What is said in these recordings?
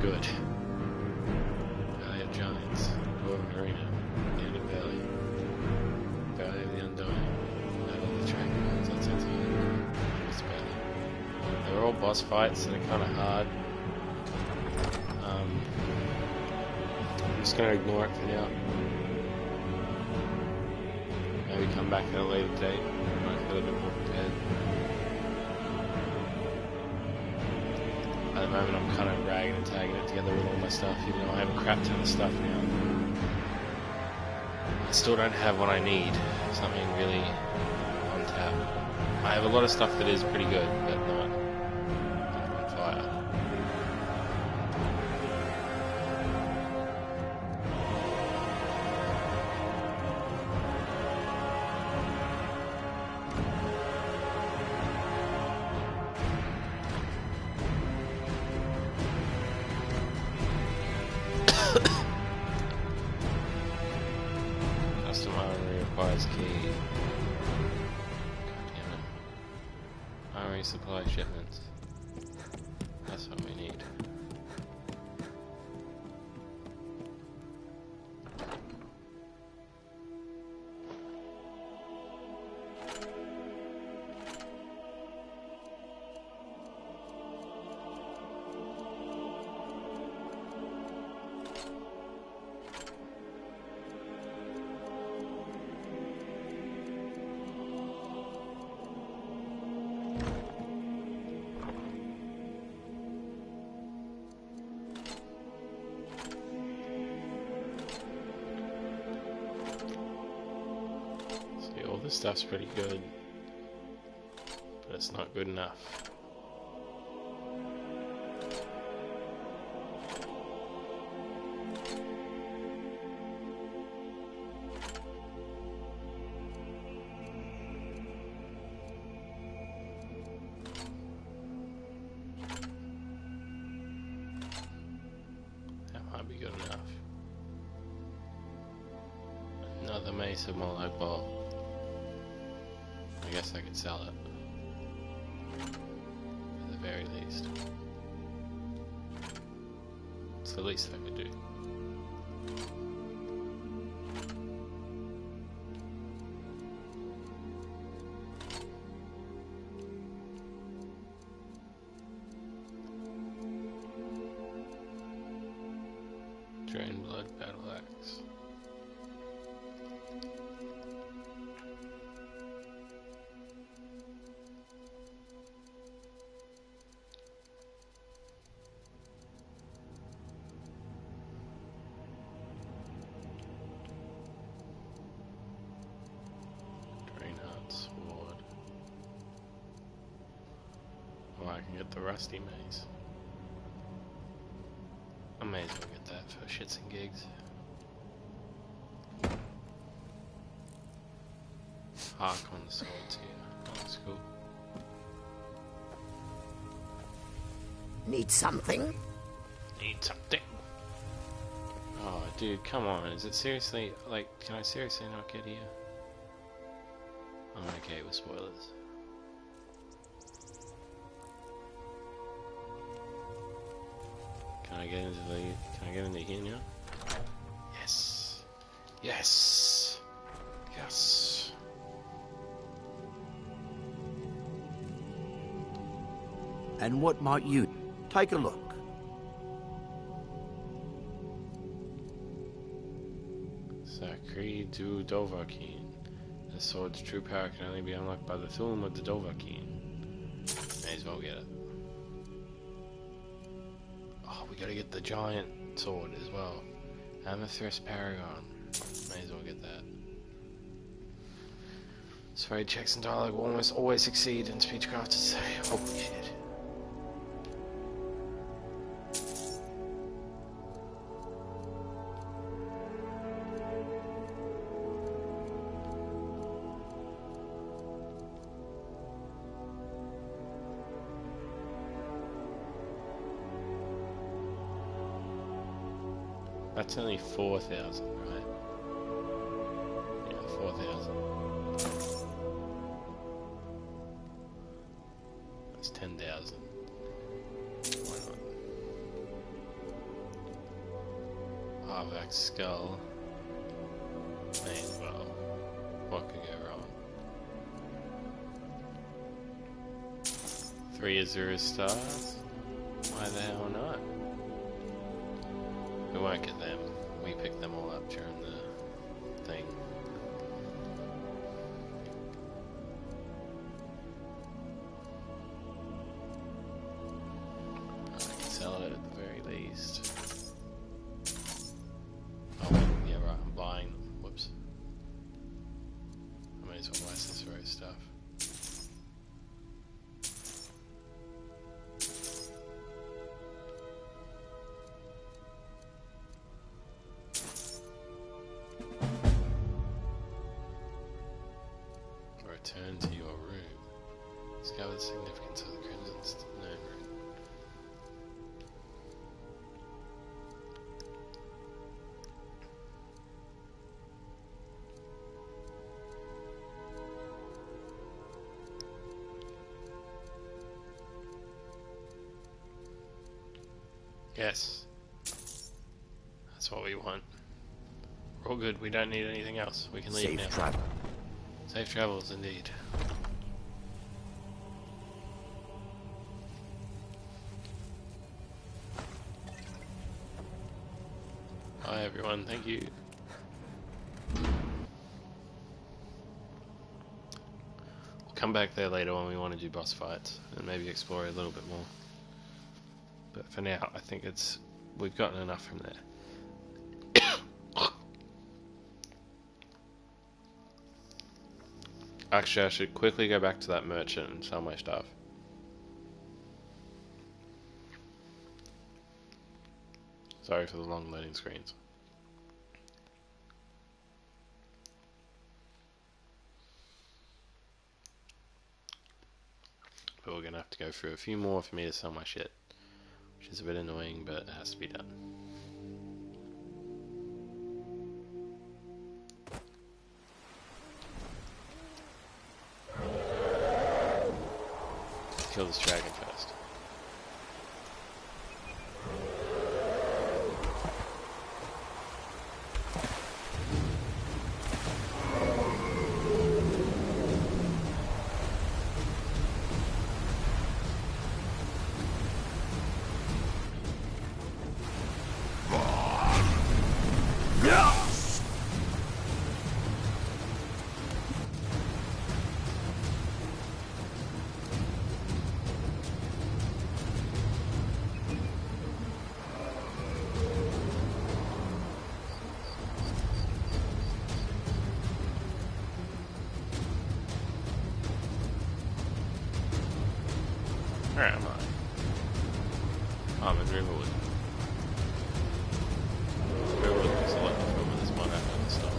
good. Valley of Giants. Dwarven Arena. Native Valley. Valley of the Undying. Battle of the Dragons. That's it. They're all boss fights that are kind of hard. I'm just going to ignore it for now. Maybe come back at a later date when I feel a bit more prepared. At the moment I'm kind of ragging and tagging it together with all my stuff, even though I have a crap ton of stuff now. I still don't have what I need, something really on tap. I have a lot of stuff that is pretty good, but not on fire. Custom armory requires key. God damn it. Armory supply shipments. That's what we need. This stuff's pretty good, but it's not good enough. That might be good enough. Another Mesa Molo ball. I guess I could sell it, at the very least. It's the least I could do. Drain Blood Battle Axe. I can get the Rusty Maze. I may as well get that for shits and gigs. Hark on the swords here. Oh, that's cool. Need something? Need something? Oh, dude, come on. Is it seriously, like, can I seriously not get here? I'm okay with spoilers. Can I get into here now? Yes. Yes. Yes. And what might you take a look? Sakri du Dovahkiin. The sword's true power can only be unlocked by the Thulum of the Dovahkiin. May as well get it. Oh, we gotta get the giant sword as well. Amethyst Paragon. May as well get that. Sorry, checks and dialogue will almost always succeed in speechcraft to say, holy shit. That's only 4,000, right? Yeah, 4,000. That's 10,000. Why not? Arvak's skull. May as well. What could go wrong? 3 Azura stars? Why the hell not? We won't get them. We picked them all up during the thing. I can sell it at the very least. Oh, yeah, right, I'm buying. Whoops. I may as well buy Cicero stuff. Return to your room. Discover the significance of the Crimson Known Room. Yes. That's what we want. We're all good. We don't need anything else. We can leave now. Safe travel. Safe travels, indeed. Hi everyone, thank you. We'll come back there later when we want to do boss fights and maybe explore it a little bit more. But for now, I think we've gotten enough from there. Actually, I should quickly go back to that merchant and sell my stuff. Sorry for the long loading screens. But we're gonna have to go through a few more for me to sell my shit, which is a bit annoying, but it has to be done. Kill this dragon first. Where am I? I'm in Riverwood. Riverwood looks a lot different with this one out of the style.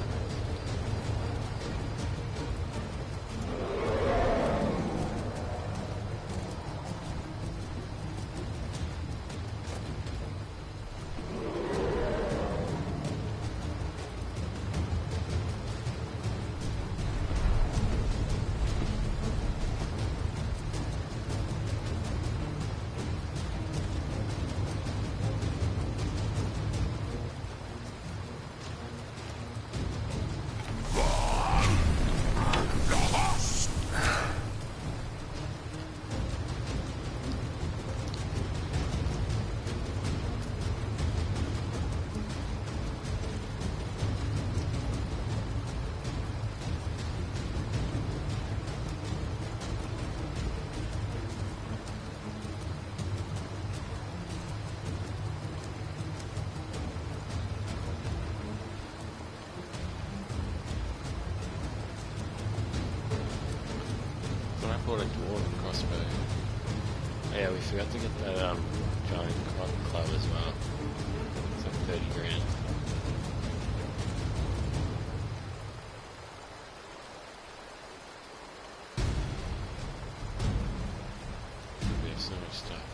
A dwarven crossbow. Oh, yeah, we forgot to get that giant club as well. It's like 30 grand. We have so much stuff.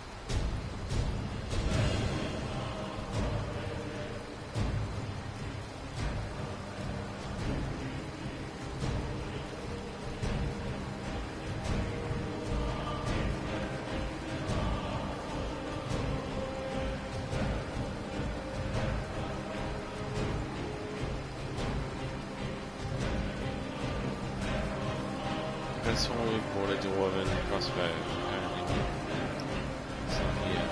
I saw we bought a dwarven crossbow, apparently. It's not here.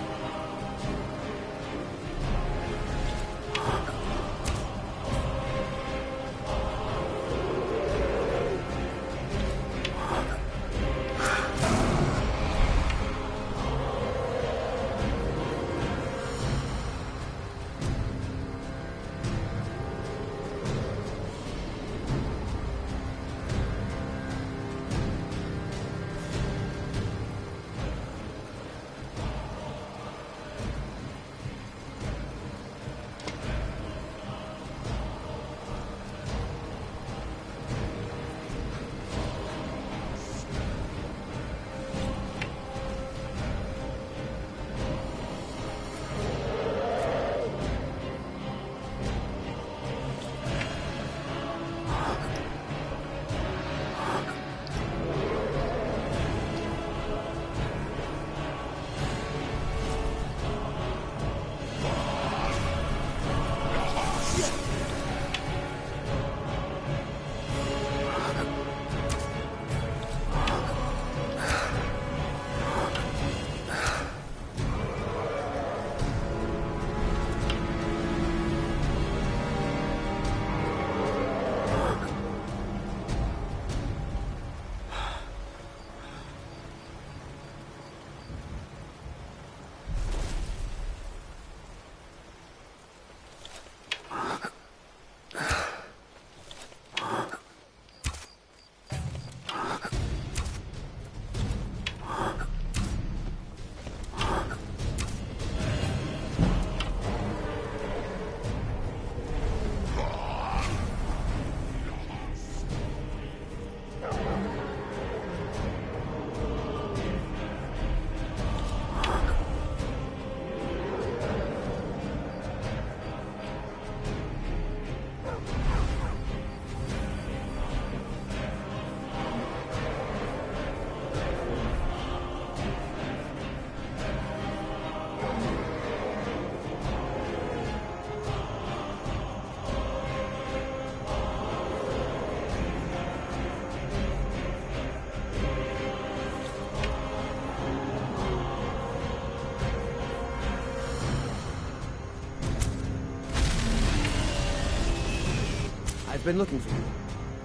I've been looking for you.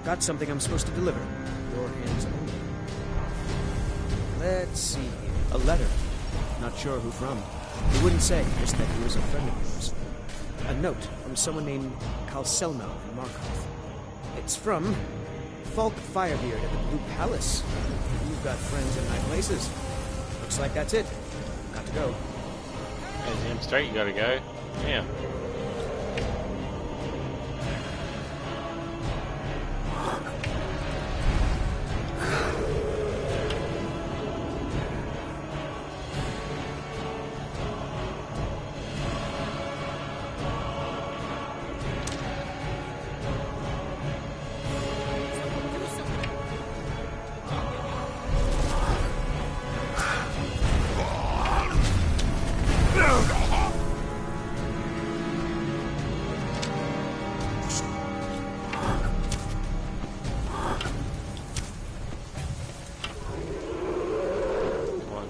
Got something I'm supposed to deliver. Your hands only. Let's see here. A letter. Not sure who from. He wouldn't say, just that he was a friend of yours. A note from someone named Kalselno in Markov. It's from Falk Firebeard at the Blue Palace. You've got friends in high places. Looks like that's it. Got to go. Hey, damn straight you gotta go. Yeah.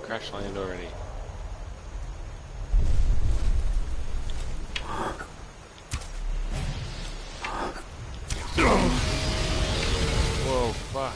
Crash land already. Whoa, fuck.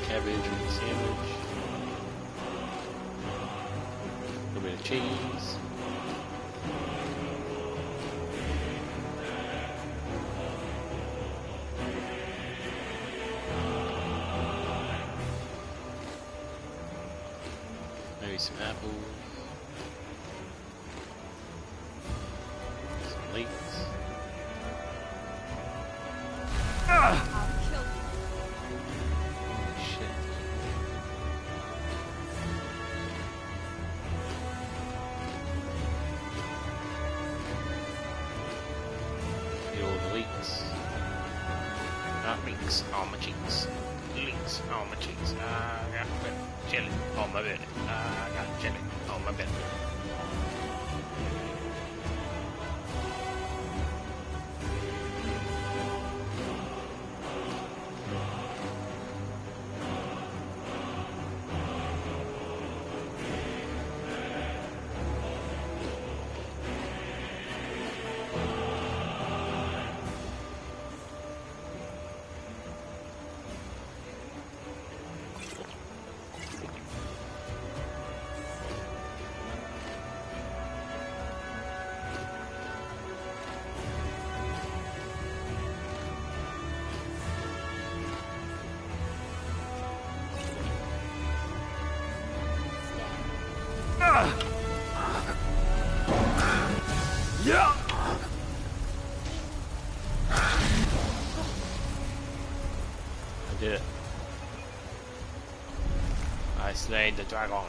Cabbage with a sandwich. A little bit of cheese. Maybe some apples. got links on my cheeks. Links on my cheeks. I got jelly on my belly. I got jelly on my belly. Yeah! I did it. I slayed the dragon.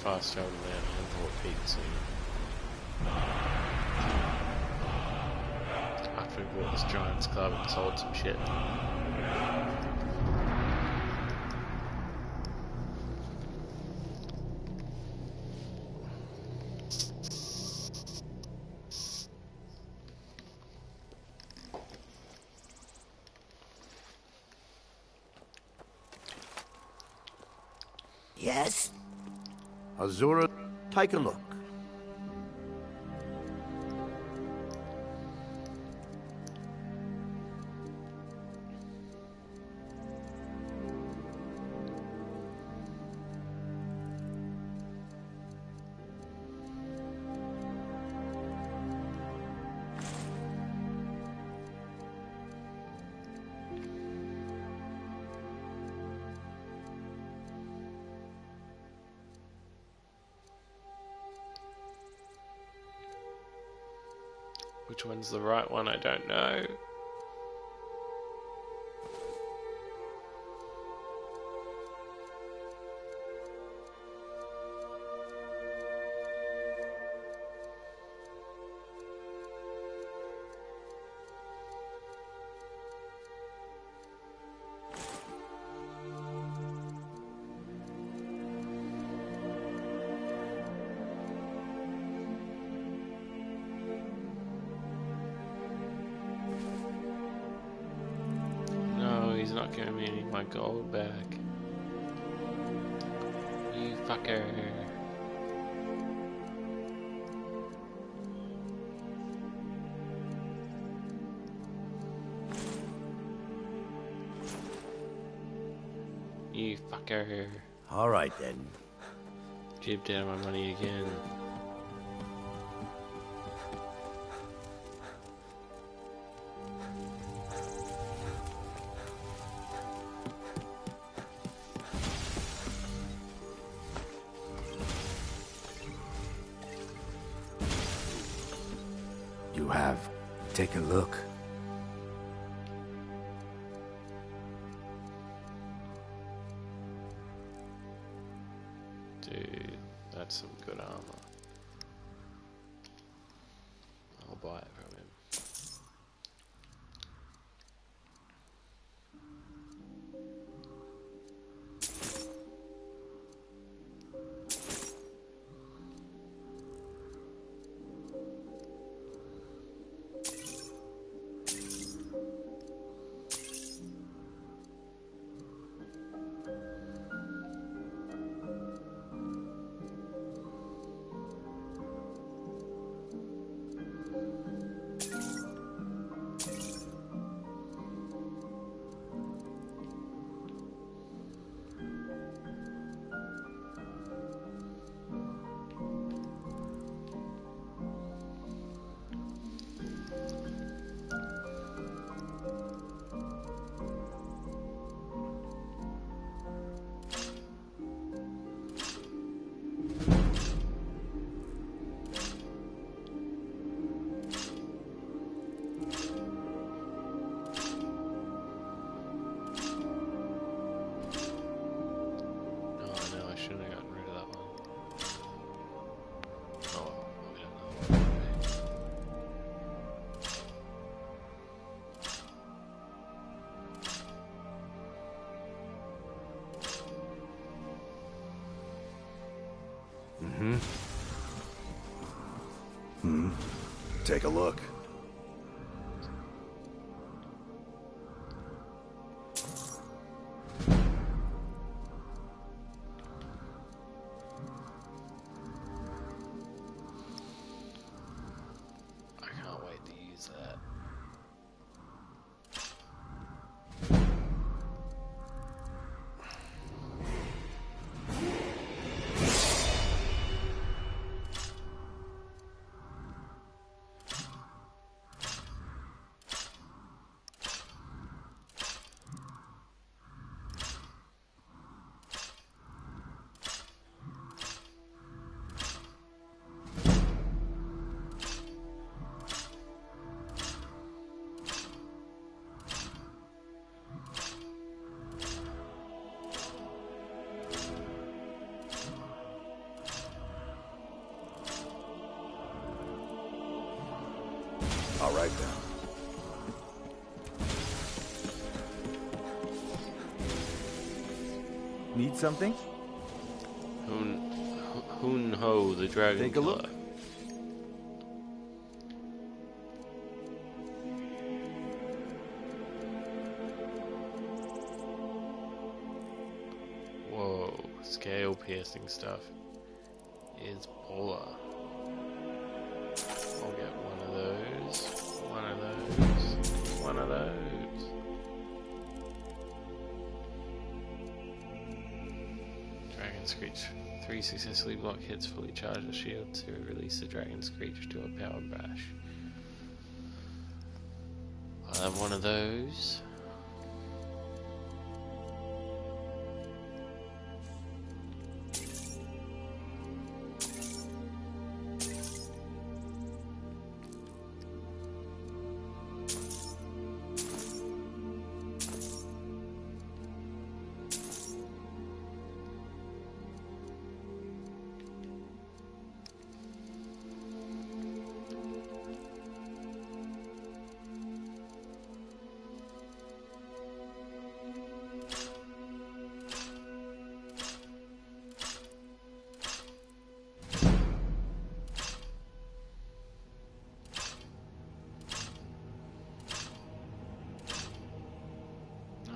Fast travel down Import Pizza. After we bought this Giants Club and sold some shit. Yes? Azura, take a look. Which one's the right one? I don't know. He's not giving me any of my gold back. You fucker. You fucker. Alright then. Jibbed out my money again. Take a look. Dude, that's some good armor. I'll buy it from him. take a look. I can't wait to use that. All right then. Need something? Hun Ho, the dragon Take a killer. look. Whoa, scale piercing stuff is baller. I'll get one of those, one of those, one of those. Dragon Screech. 3 successfully block hits, fully charge the shield to release the Dragon Screech to a power bash. I'll have one of those.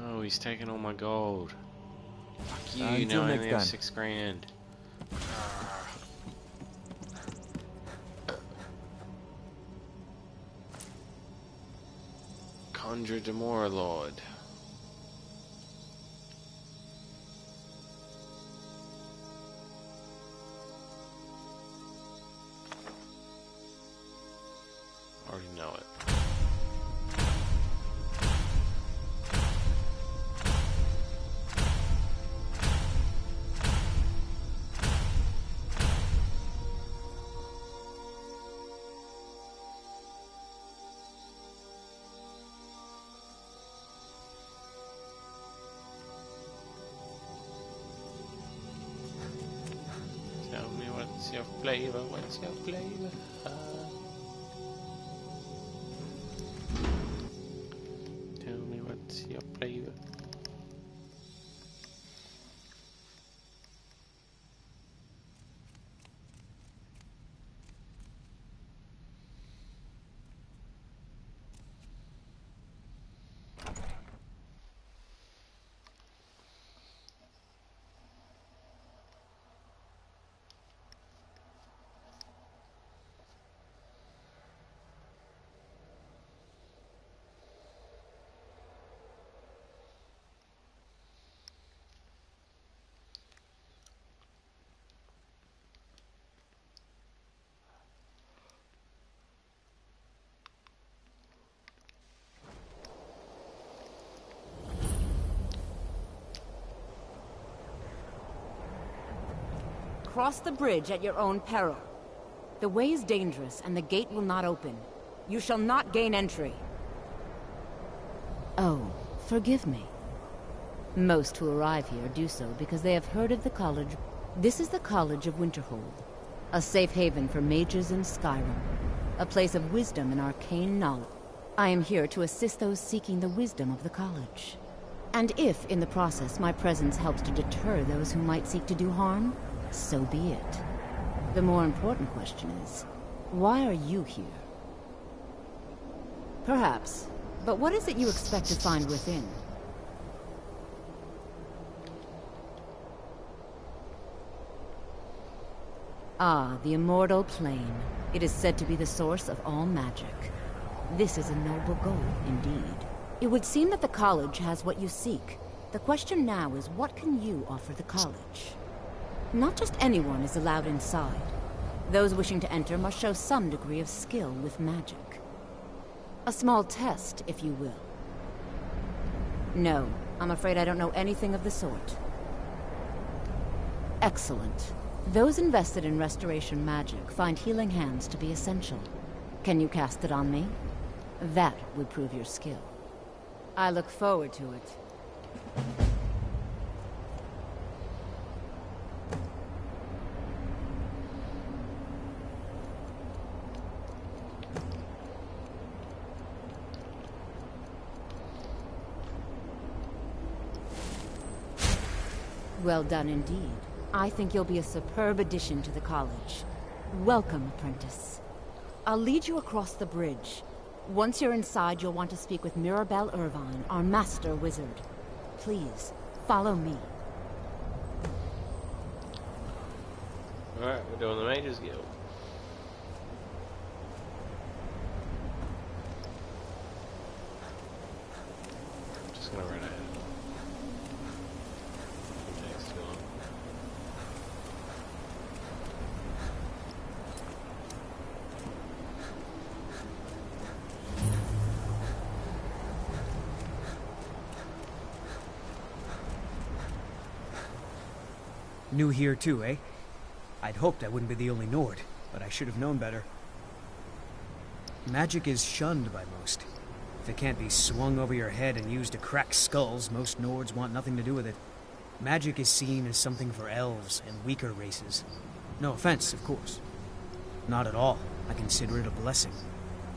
Oh, he's taking all my gold. Fuck you, Until now I next only have time. 6 grand. Conjure Demora Lord. Already know it. Tell me what's your flavor, what's your flavor? Tell me what's your flavor. Cross the bridge at your own peril. The way is dangerous, and the gate will not open. You shall not gain entry. Oh, forgive me. Most who arrive here do so because they have heard of the college. This is the College of Winterhold, a safe haven for mages in Skyrim, a place of wisdom and arcane knowledge. I am here to assist those seeking the wisdom of the college. And if, in the process, my presence helps to deter those who might seek to do harm, so be it. The more important question is, why are you here? Perhaps. But what is it you expect to find within? Ah, the immortal plane. It is said to be the source of all magic. This is a noble goal, indeed. It would seem that the college has what you seek. The question now is, what can you offer the college? Not just anyone is allowed inside. Those wishing to enter must show some degree of skill with magic. A small test, if you will. No, I'm afraid I don't know anything of the sort. Excellent. Those invested in restoration magic find healing hands to be essential. Can you cast it on me? That would prove your skill. I look forward to it. Well done indeed. I think you'll be a superb addition to the college. Welcome, apprentice. I'll lead you across the bridge. Once you're inside, you'll want to speak with Mirabelle Irvine, our master wizard. Please, follow me. Alright, we're doing the Mages Guild. Just gonna run ahead. It takes too long. New here too, eh? I'd hoped I wouldn't be the only Nord, but I should have known better. Magic is shunned by most. If it can't be swung over your head and used to crack skulls, most Nords want nothing to do with it. Magic is seen as something for elves and weaker races. No offense, of course. Not at all. I consider it a blessing.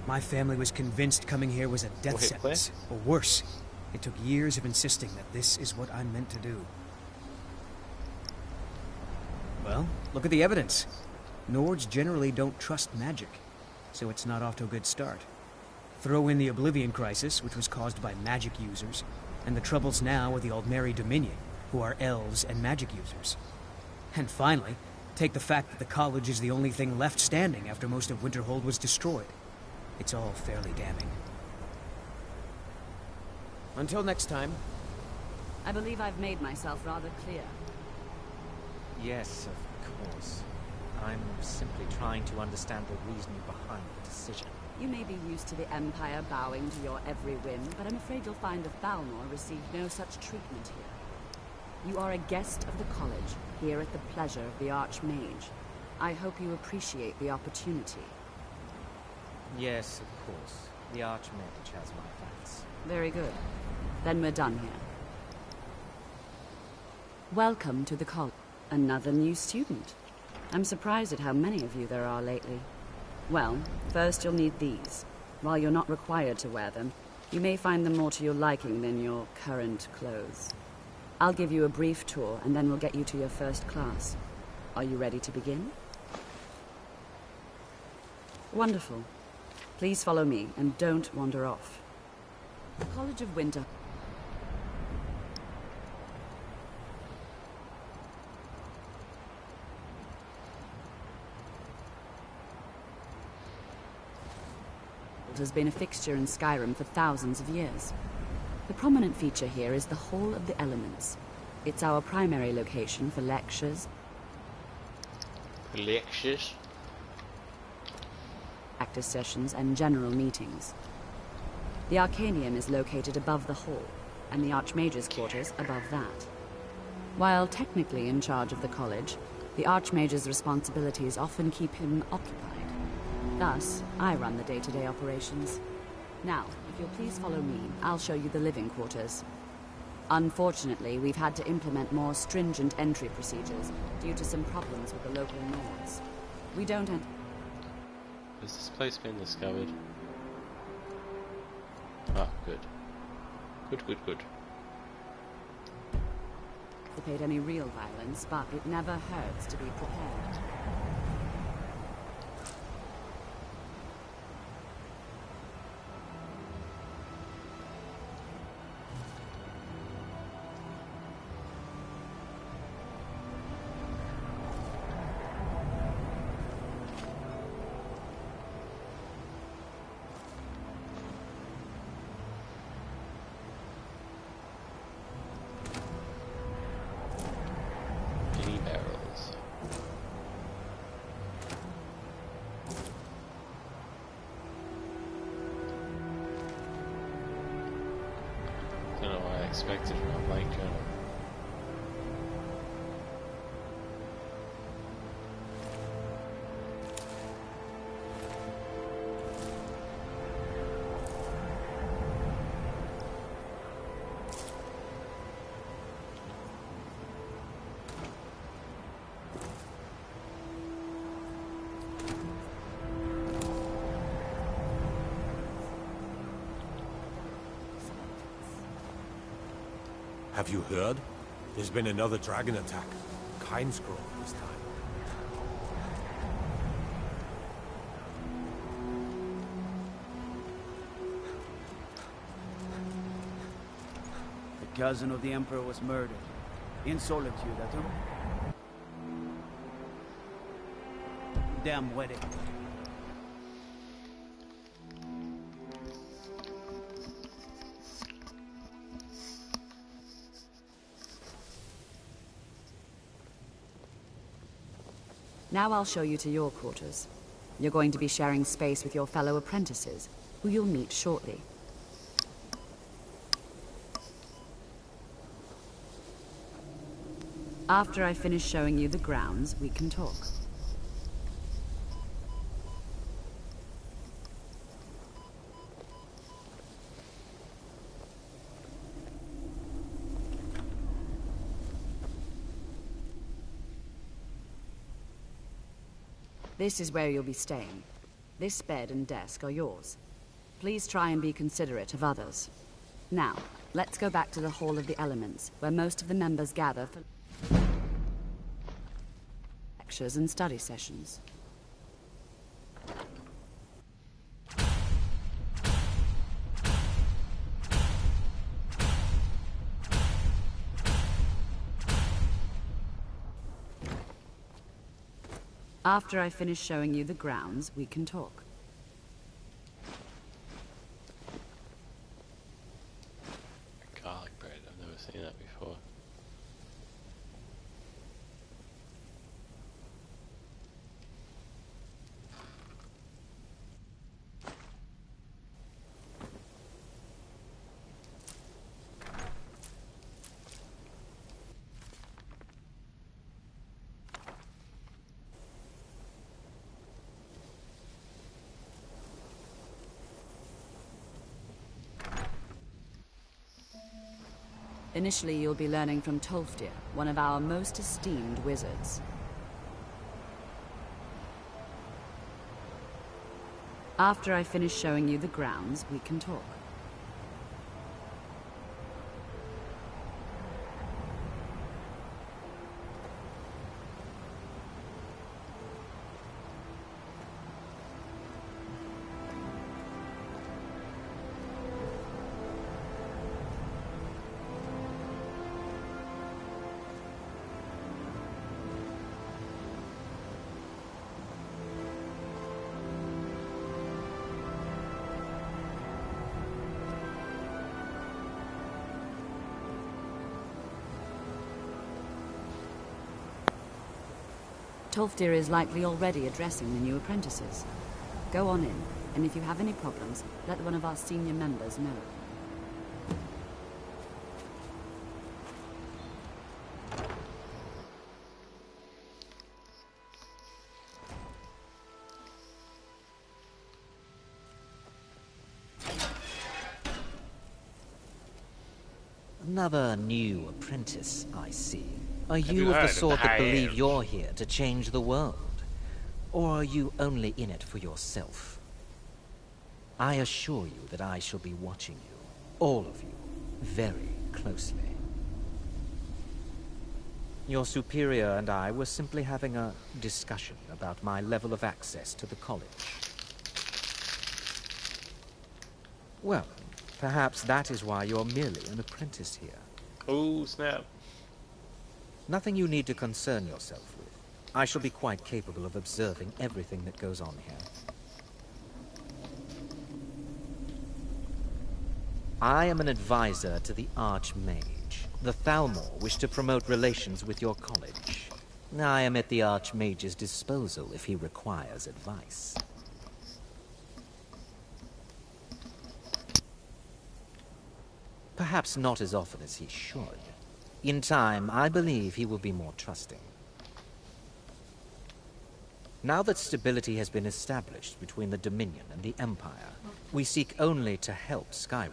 My family was convinced coming here was a death sentence, or worse. It took years of insisting that this is what I'm meant to do. Well, look at the evidence. Nords generally don't trust magic, so it's not off to a good start. Throw in the Oblivion Crisis, which was caused by magic users, and the troubles now with the Aldmeri Dominion, who are elves and magic users. And finally, take the fact that the college is the only thing left standing after most of Winterhold was destroyed. It's all fairly damning. Until next time. I believe I've made myself rather clear. Yes, of course. I'm simply trying to understand the reasoning behind the decision. You may be used to the Empire bowing to your every whim, but I'm afraid you'll find the Thalmor received no such treatment here. You are a guest of the college, here at the pleasure of the Archmage. I hope you appreciate the opportunity. Yes, of course. The Archmage has my thanks. Very good. Then we're done here. Welcome to the college. Another new student. I'm surprised at how many of you there are lately. Well, first you'll need these. While you're not required to wear them, you may find them more to your liking than your current clothes. I'll give you a brief tour, and then we'll get you to your first class. Are you ready to begin? Wonderful. Please follow me, and don't wander off. The College of Winter. Has been a fixture in Skyrim for thousands of years. The prominent feature here is the Hall of the Elements. It's our primary location for lectures, practice sessions, and general meetings. The Arcanium is located above the hall, and the Archmage's quarters above that. While technically in charge of the college, the Archmage's responsibilities often keep him occupied. Thus, I run the day-to-day operations. Now, if you'll please follow me, I'll show you the living quarters. Unfortunately, we've had to implement more stringent entry procedures due to some problems with the local Nords. We don't enter... Has this place been discovered? Ah, good. Good. anticipate any real violence, but it never hurts to be prepared. expected from a light colonel. Have you heard? There's been another dragon attack. Kind scroll this time. The cousin of the Emperor was murdered. In solitude at home. Damn wedding. Now I'll show you to your quarters. You're going to be sharing space with your fellow apprentices, who you'll meet shortly. After I finish showing you the grounds, we can talk. This is where you'll be staying. This bed and desk are yours. Please try and be considerate of others. Now, let's go back to the Hall of the Elements, where most of the members gather for lectures and study sessions. After I finish showing you the grounds, we can talk. Garlic bread, I've never seen that before. Initially, you'll be learning from Tolfdir, one of our most esteemed wizards. After I finish showing you the grounds, we can talk. Tolfdir is likely already addressing the new apprentices. Go on in, and if you have any problems, let one of our senior members know. Another new apprentice, I see. Are you you of heard the of sort the that believe Hive? you're here to change the world? Or are you only in it for yourself? I assure you that I shall be watching you, all of you, very closely. Your superior and I were simply having a discussion about my level of access to the college. Well, perhaps that is why you're merely an apprentice here. Oh, snap. Nothing you need to concern yourself with. I shall be quite capable of observing everything that goes on here. I am an advisor to the Archmage. The Thalmor wish to promote relations with your college. I am at the Archmage's disposal if he requires advice. Perhaps not as often as he should. In time, I believe he will be more trusting. Now that stability has been established between the Dominion and the Empire, we seek only to help Skyrim,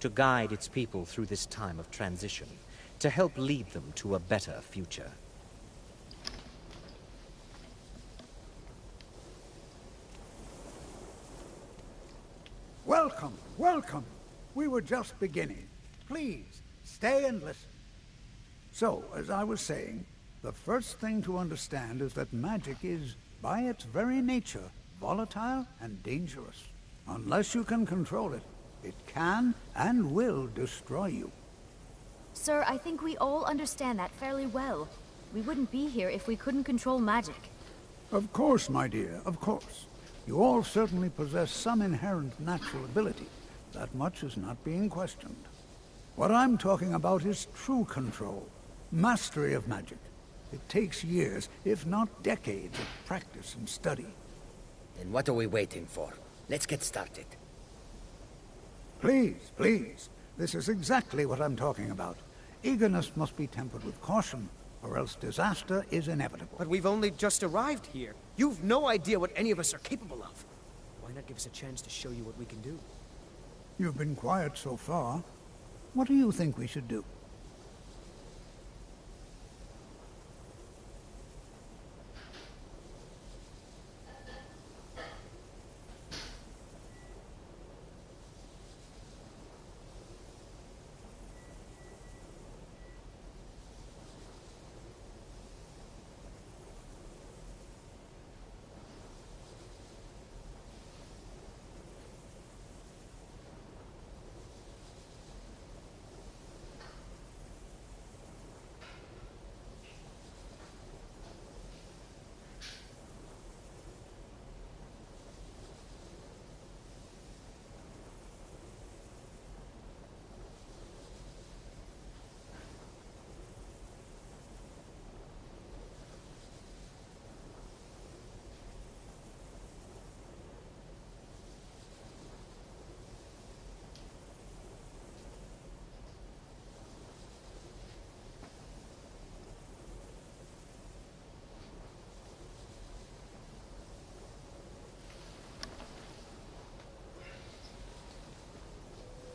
to guide its people through this time of transition, to help lead them to a better future. Welcome, welcome. We were just beginning. Please, stay and listen. So, as I was saying, the first thing to understand is that magic is, by its very nature, volatile and dangerous. Unless you can control it, it can and will destroy you. Sir, I think we all understand that fairly well. We wouldn't be here if we couldn't control magic. Of course, my dear, of course. You all certainly possess some inherent natural ability. That much is not being questioned. What I'm talking about is true control, mastery of magic. It takes years, if not decades, of practice and study. Then what are we waiting for? Let's get started. Please, please. This is exactly what I'm talking about. Eagerness must be tempered with caution, or else disaster is inevitable. But we've only just arrived here. You've no idea what any of us are capable of. Why not give us a chance to show you what we can do? You've been quiet so far. What do you think we should do?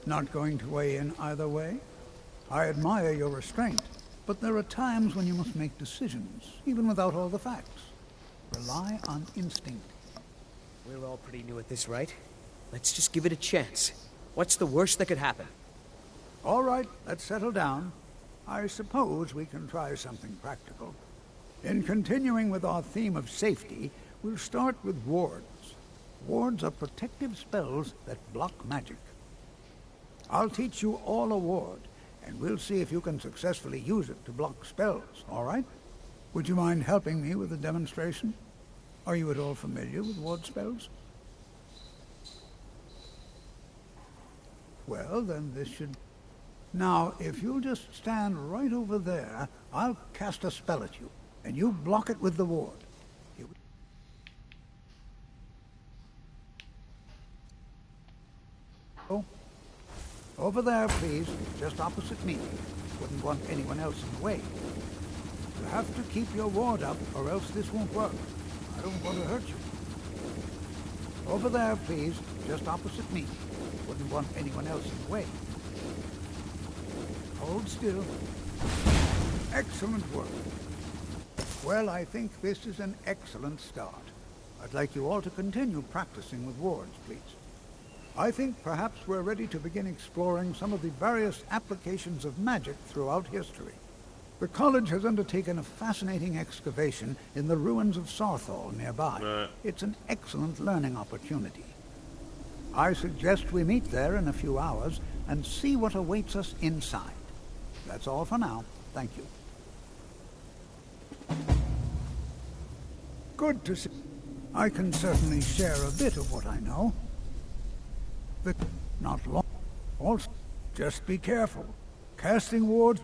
Not going to weigh in either way? I admire your restraint, but there are times when you must make decisions, even without all the facts. Rely on instinct. We're all pretty new at this, right? Let's just give it a chance. What's the worst that could happen? All right, let's settle down. I suppose we can try something practical. In continuing with our theme of safety, we'll start with wards. Wards are protective spells that block magic. I'll teach you all a ward, and we'll see if you can successfully use it to block spells, all right? Would you mind helping me with the demonstration? Are you at all familiar with ward spells? Well, then this should... Now, if you'll just stand right over there, I'll cast a spell at you, and you block it with the ward. Oh. Over there, please, just opposite me. Wouldn't want anyone else in the way. You have to keep your ward up, or else this won't work. I don't want to hurt you. Over there, please, just opposite me. Wouldn't want anyone else in the way. Hold still. Excellent work. Well, I think this is an excellent start. I'd like you all to continue practicing with wards, please. I think perhaps we're ready to begin exploring some of the various applications of magic throughout history. The college has undertaken a fascinating excavation in the ruins of Sarthal nearby. It's an excellent learning opportunity. I suggest we meet there in a few hours and see what awaits us inside. That's all for now. Thank you. Good to see. I can certainly share a bit of what I know. But not long. Also, just be careful. Casting wards...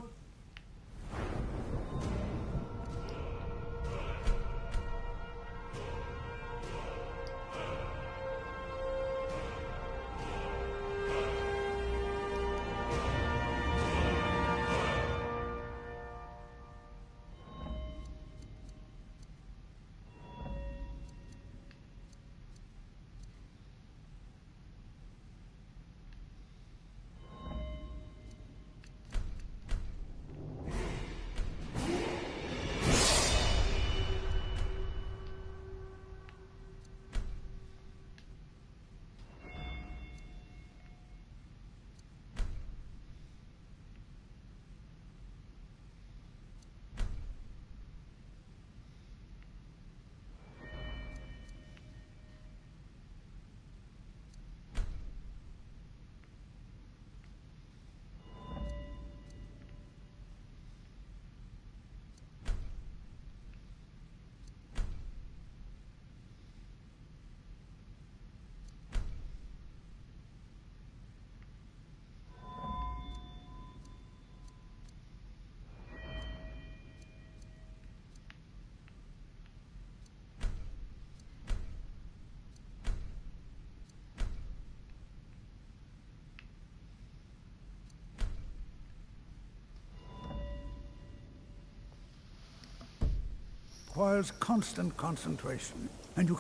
requires constant concentration, and you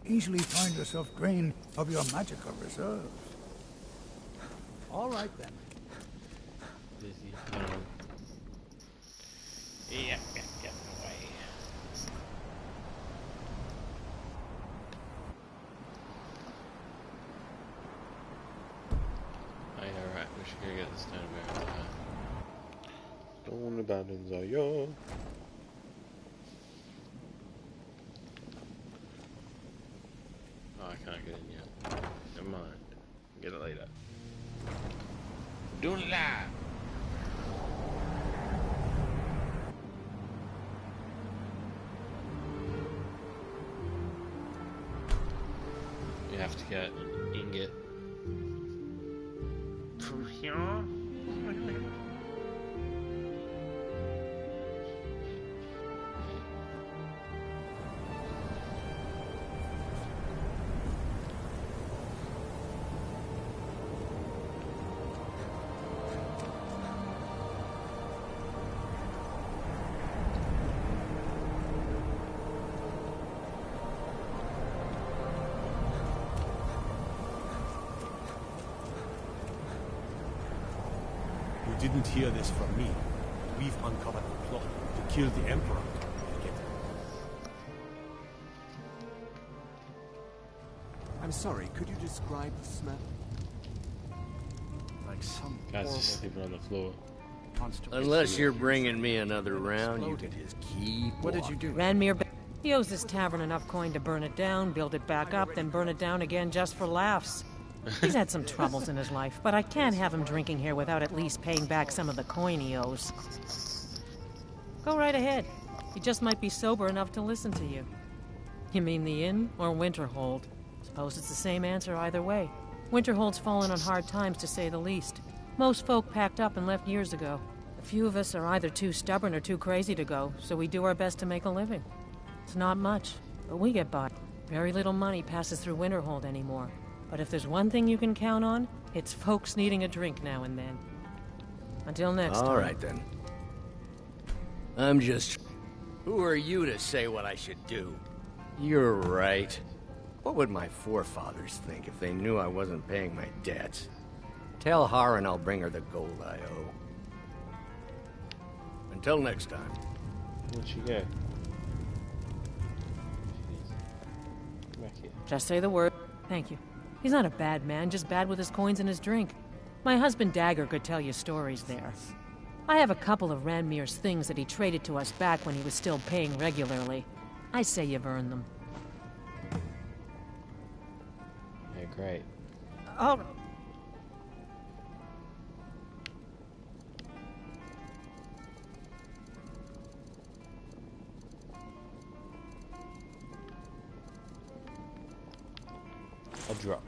easily find yourself drained of your magical reserves. All right, then. Busy. Yeah, get away. Alright, we should go get this stone barrel. Stone abandons are yours. Oh, I can't get in yet. Never mind. Get it later. Doing it live! You have to get an ingot from here. You didn't hear this from me. We've uncovered a plot to kill the Emperor. I'm sorry, could you describe the smell? Like some Guys just sleeping on the floor. Unless you're bringing me another round, you can just keep What did you do? Ranmir, he owes this tavern enough coin to burn it down, build it back up, then burn it down again just for laughs. He's had some troubles in his life, but I can't have him drinking here without at least paying back some of the coin he owes. Go right ahead. He just might be sober enough to listen to you. You mean the inn or Winterhold? Suppose it's the same answer either way. Winterhold's fallen on hard times, to say the least. Most folk packed up and left years ago. A few of us are either too stubborn or too crazy to go, so we do our best to make a living. It's not much, but we get by. Very little money passes through Winterhold anymore. But if there's one thing you can count on, it's folks needing a drink now and then. Until next time. All right, then. I'm just... Who are you to say what I should do? You're right. What would my forefathers think if they knew I wasn't paying my debts? Tell Harren I'll bring her the gold I owe. Until next time. Where'd she go? Come back here. Just say the word. Thank you. He's not a bad man, just bad with his coins and his drink. My husband Dagger could tell you stories there. I have a couple of Ranmir's things that he traded to us back when he was still paying regularly. I say you've earned them. Yeah, great. Oh. A drop.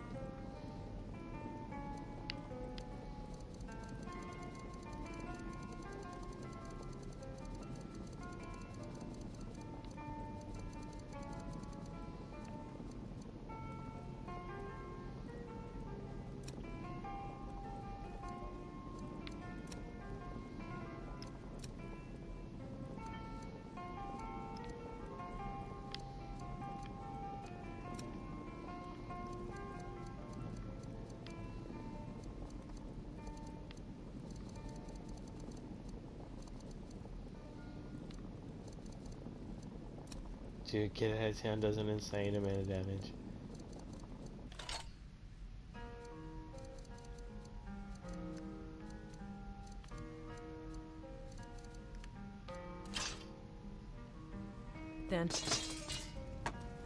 Dude, Kid Head Town does an insane amount of damage. Then,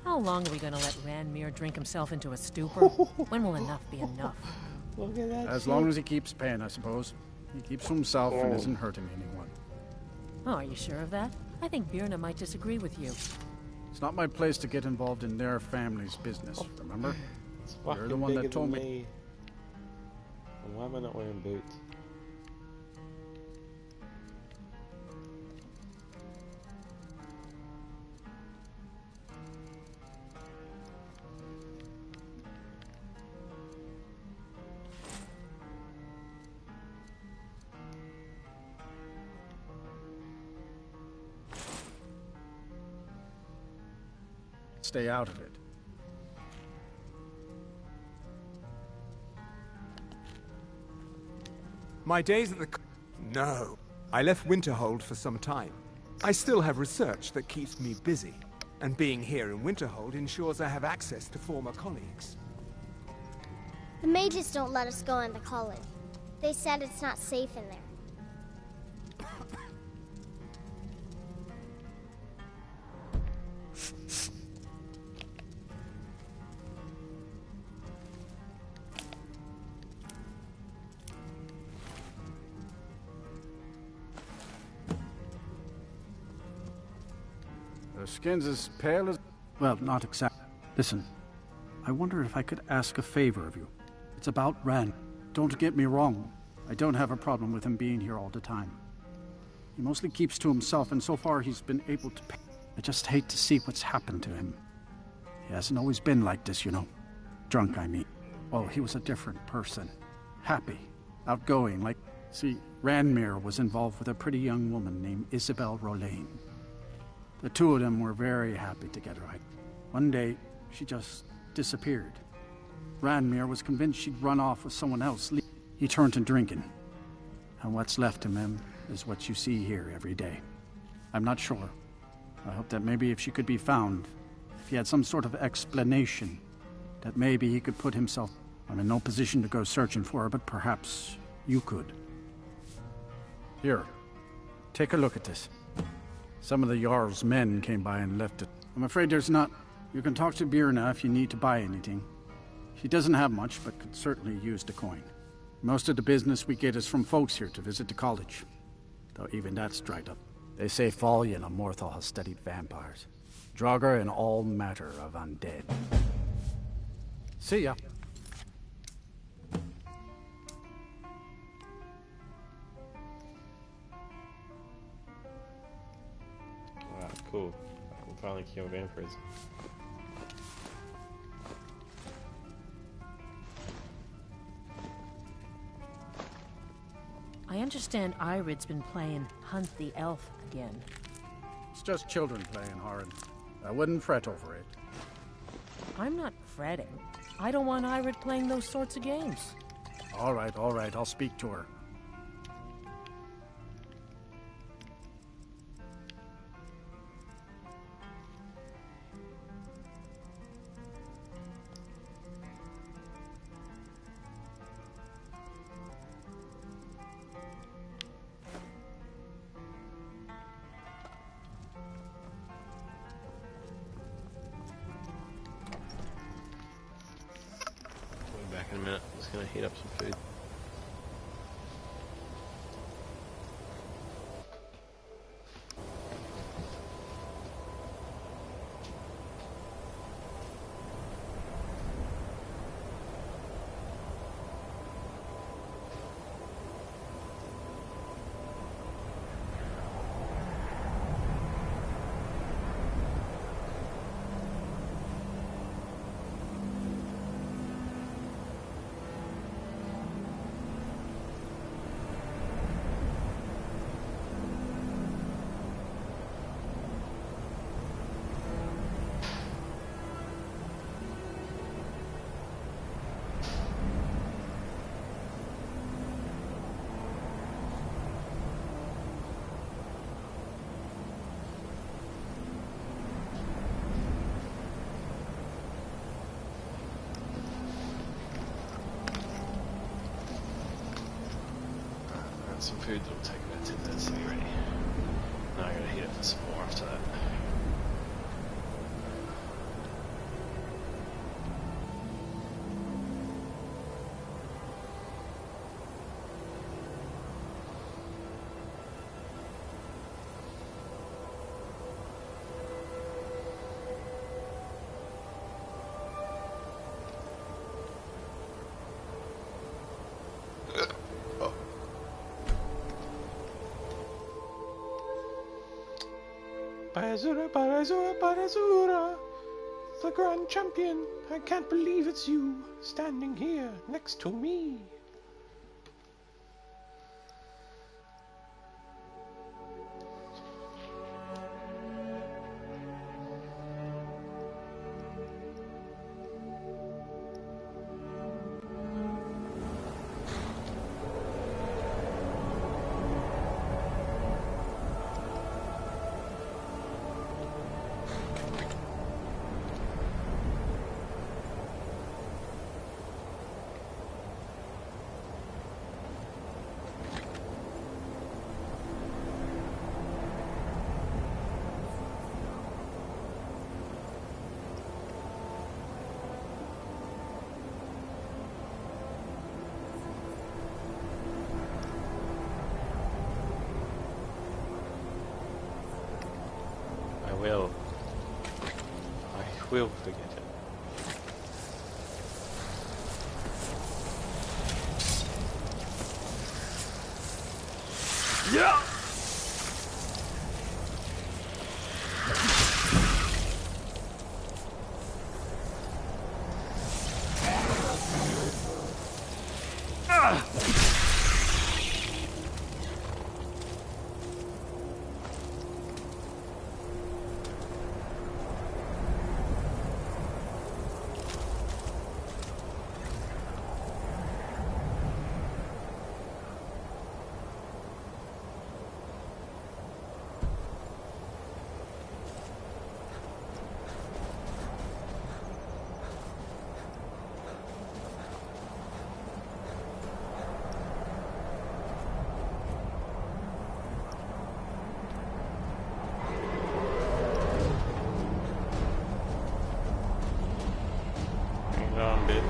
how long are we gonna let Ranmir drink himself into a stupor? When will enough be enough? Look at that As shit. long as he keeps paying, I suppose. He keeps to himself and isn't hurting anyone. Oh, are you sure of that? I think Birna might disagree with you. It's not my place to get involved in their family's business, remember? It's You're fucking the one bigger that told than me. And why am I not wearing boots? stay out of it. My days at the... No. I left Winterhold for some time. I still have research that keeps me busy. And being here in Winterhold ensures I have access to former colleagues. The mages don't let us go into college. They said it's not safe in there. Their skin's as pale as... Well, not exactly. Listen, I wonder if I could ask a favor of you. It's about Ran. Don't get me wrong. I don't have a problem with him being here all the time. He mostly keeps to himself, and so far he's been able to pay. I just hate to see what's happened to him. He hasn't always been like this, you know. Drunk, I mean. Oh, he was a different person. Happy. Outgoing, like... See, Ranmir was involved with a pretty young woman named Isabel Rolaine. The two of them were very happy together. One day, she just disappeared. Ranmir was convinced she'd run off with someone else. He turned to drinking. And what's left of him is what you see here every day. I'm not sure. I hope that maybe if she could be found, if he had some sort of explanation, that maybe he could put himself... I'm in no position to go searching for her, but perhaps you could. Here, take a look at this. Some of the Jarl's men came by and left it. I'm afraid there's not... You can talk to Birna if you need to buy anything. She doesn't have much, but could certainly use the coin. Most of the business we get is from folks here to visit the college. Though even that's dried up. They say Fallian and Morthal has studied vampires. Draugr and all matter of undead. See ya. Wow, cool. I can finally kill vampires. I understand Irid's been playing Hunt the Elf again. It's just children playing, Haran. I wouldn't fret over it. I'm not fretting. I don't want Irid playing those sorts of games. All right, I'll speak to her. Back in a minute. I'm just gonna heat up some food. Some food that'll take about 10 minutes to be ready. Now I gotta heat up for some more after that. Azura, Azura, Azura, the grand champion. I can't believe it's you standing here next to me. will forget it. Yeah! Hang on, bitch.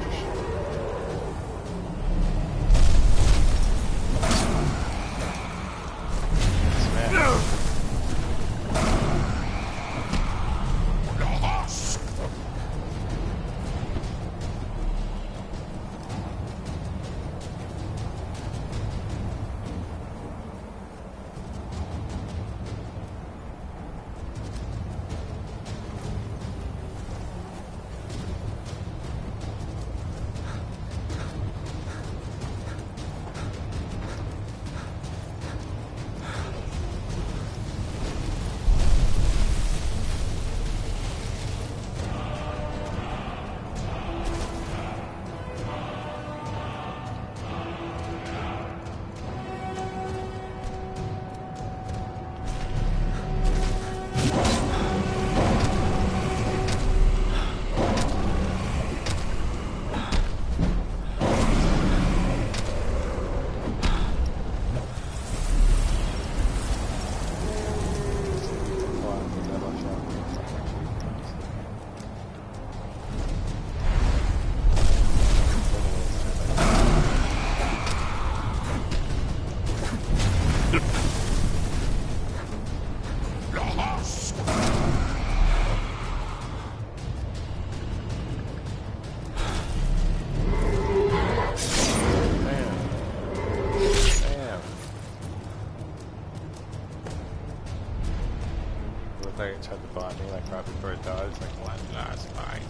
Like it tried to bite me like right before it died. It's like, what? Nah, it's fine.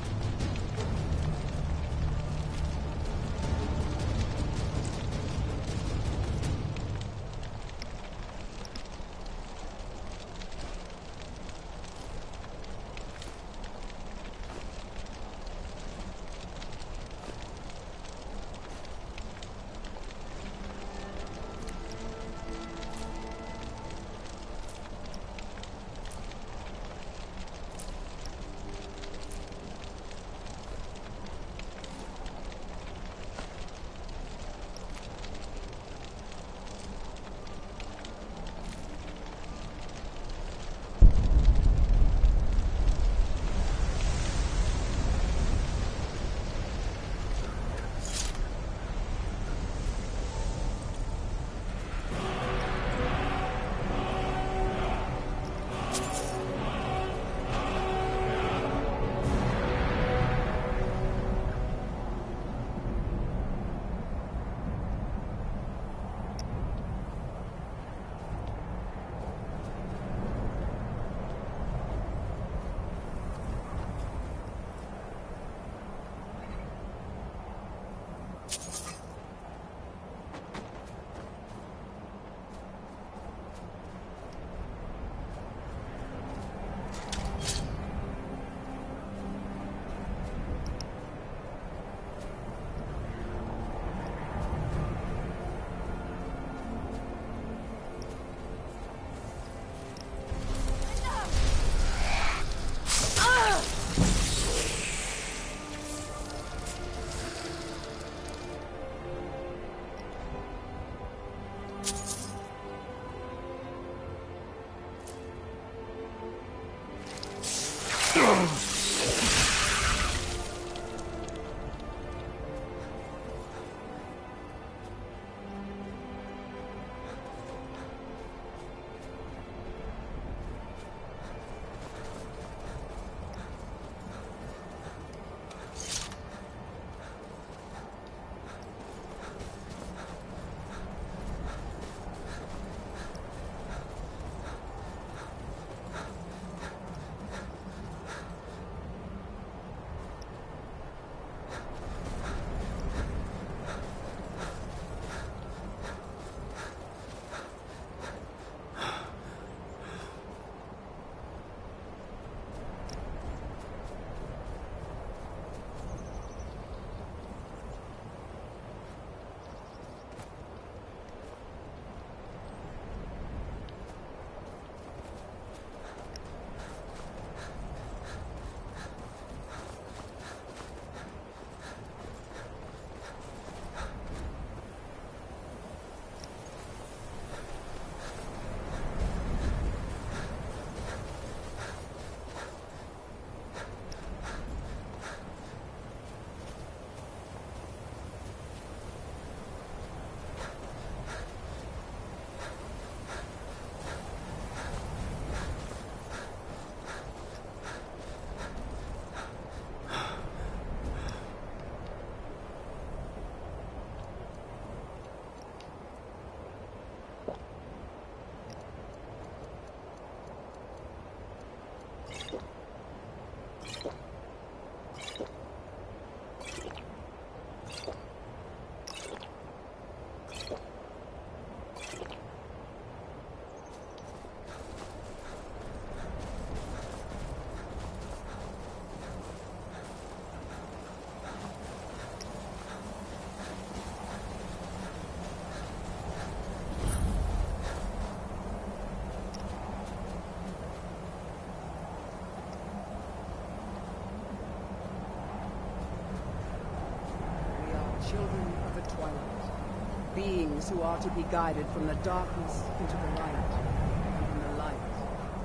children of the twilight. Beings who are to be guided from the darkness into the light, and from the light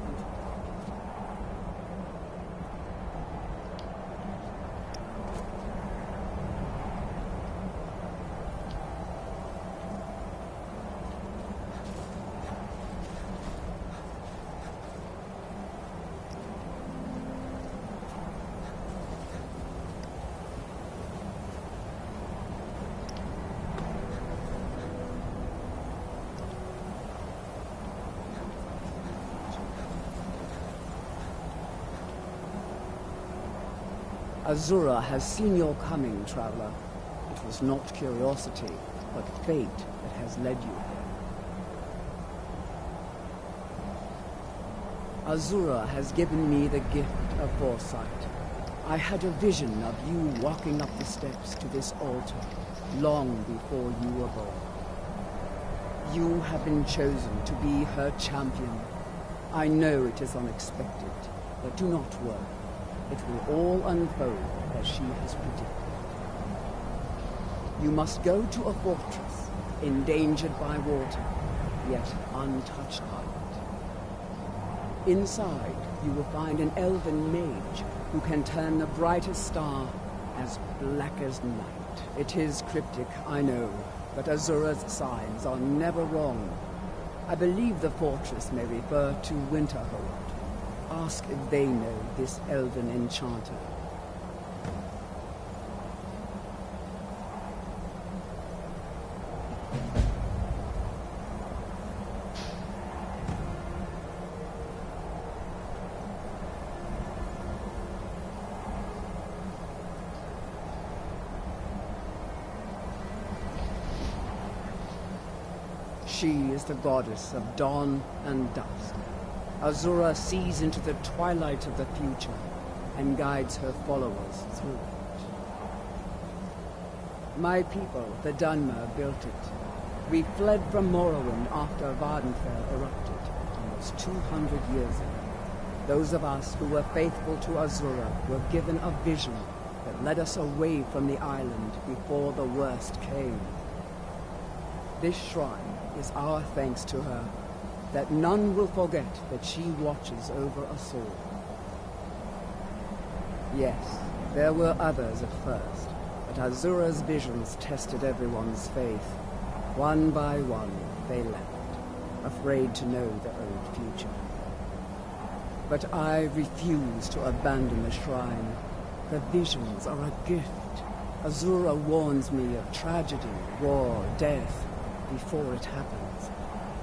into the Azura has seen your coming, traveler. It was not curiosity, but fate that has led you here. Azura has given me the gift of foresight. I had a vision of you walking up the steps to this altar, long before you were born. You have been chosen to be her champion. I know it is unexpected, but do not worry. It will all unfold as she has predicted. You must go to a fortress, endangered by water, yet untouched by it. Inside, you will find an elven mage who can turn the brightest star as black as night. It is cryptic, I know, but Azura's signs are never wrong. I believe the fortress may refer to Winterhold. Ask if they know this elven enchanter. She is the goddess of dawn and dusk. Azura sees into the twilight of the future and guides her followers through it. My people, the Dunmer, built it. We fled from Morrowind after Vvardenfell erupted almost 200 years ago. Those of us who were faithful to Azura were given a vision that led us away from the island before the worst came. This shrine is our thanks to her, that none will forget that she watches over us all. Yes, there were others at first, but Azura's visions tested everyone's faith. One by one, they left, afraid to know the old future. But I refuse to abandon the shrine. The visions are a gift. Azura warns me of tragedy, war, death, before it happens.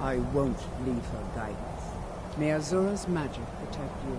I won't leave her guidance. May Azura's magic protect you.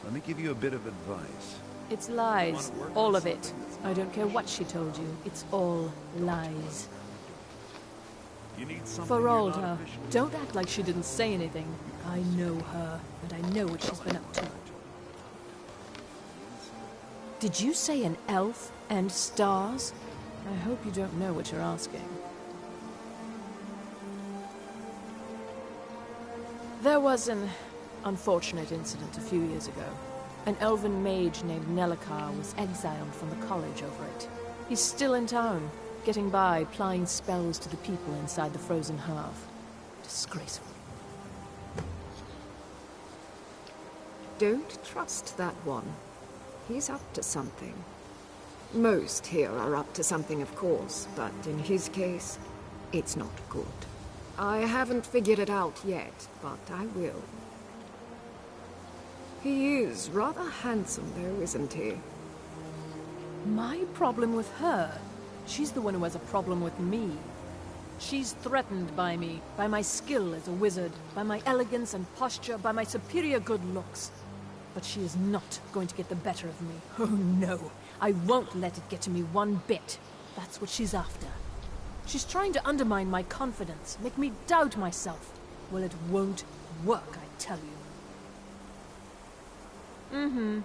Let me give you a bit of advice. It's lies. All of it. I don't care what she told you. It's all lies. For Alda, don't act like she didn't say anything. I know her, and I know what she's been up to. Did you say an elf and stars? I hope you don't know what you're asking. There was an unfortunate incident a few years ago. An elven mage named Nelikar was exiled from the college over it. He's still in town, getting by, applying spells to the people inside the frozen hearth. Disgraceful. Don't trust that one. He's up to something. Most here are up to something, of course, but in his case, it's not good. I haven't figured it out yet, but I will. He is rather handsome, though, isn't he? My problem with her? She's the one who has a problem with me. She's threatened by me, by my skill as a wizard, by my elegance and posture, by my superior good looks. But she is not going to get the better of me. Oh no, I won't let it get to me one bit. That's what she's after. She's trying to undermine my confidence, make me doubt myself. Well, it won't work, I tell you. Mm-hmm.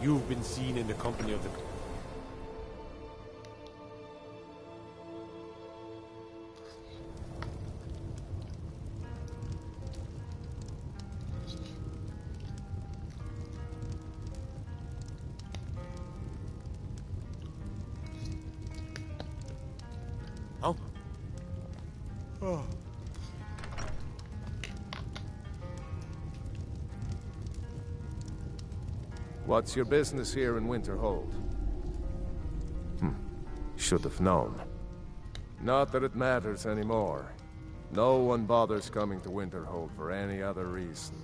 You've been seen in the company of the... Oh? Oh. What's your business here in Winterhold? Should have known. Not that it matters anymore. No one bothers coming to Winterhold for any other reason.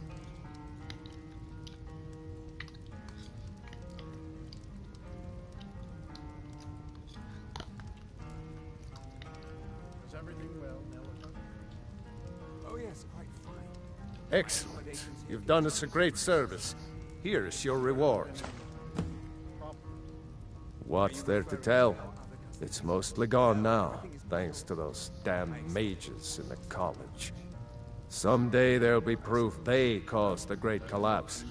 Is everything well, Nelikar? Oh yes, quite fine. Excellent. You've done us a great service. Here is your reward. What's there to tell? It's mostly gone now, thanks to those damn mages in the college. Someday there'll be proof they caused the Great Collapse.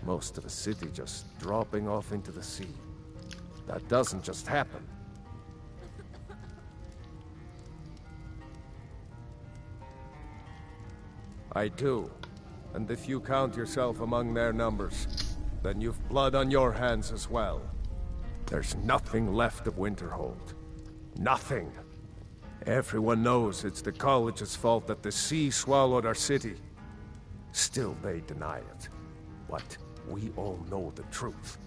Most of the city just dropping off into the sea. That doesn't just happen. I do. And if you count yourself among their numbers, then you've blood on your hands as well. There's nothing left of Winterhold. Nothing. Everyone knows it's the college's fault that the sea swallowed our city. Still they deny it. But we all know the truth.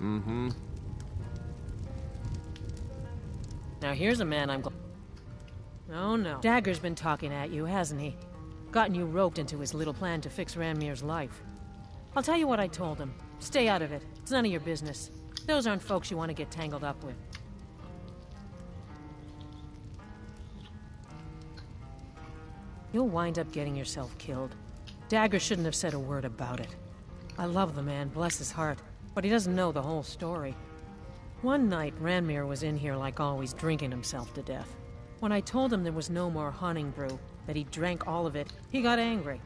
Mm-hmm. Now here's a man I'm Oh no. Dagger's been talking at you, hasn't he? Gotten you roped into his little plan to fix Ranmir's life. I'll tell you what I told him. Stay out of it. It's none of your business. Those aren't folks you want to get tangled up with. You'll wind up getting yourself killed. Dagger shouldn't have said a word about it. I love the man, bless his heart, but he doesn't know the whole story. One night, Ranmir was in here like always, drinking himself to death. When I told him there was no more hunting brew, that he drank all of it, he got angry.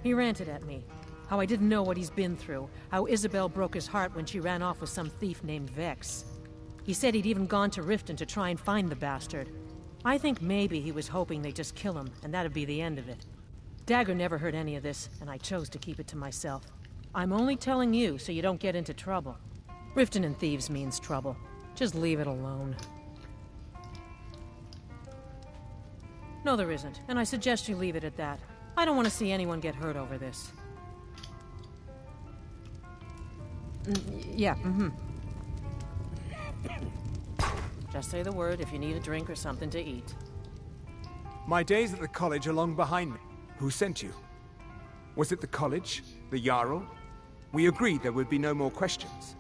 He ranted at me. How I didn't know what he's been through. How Isabel broke his heart when she ran off with some thief named Vex. He said he'd even gone to Riften to try and find the bastard. I think maybe he was hoping they'd just kill him, and that'd be the end of it. Dagger never heard any of this, and I chose to keep it to myself. I'm only telling you so you don't get into trouble. Riften and thieves means trouble. Just leave it alone. No, there isn't, and I suggest you leave it at that. I don't want to see anyone get hurt over this. Yeah, Just say the word if you need a drink or something to eat. My days at the college are long behind me. Who sent you? Was it the college? The Jarl? We agreed there would be no more questions.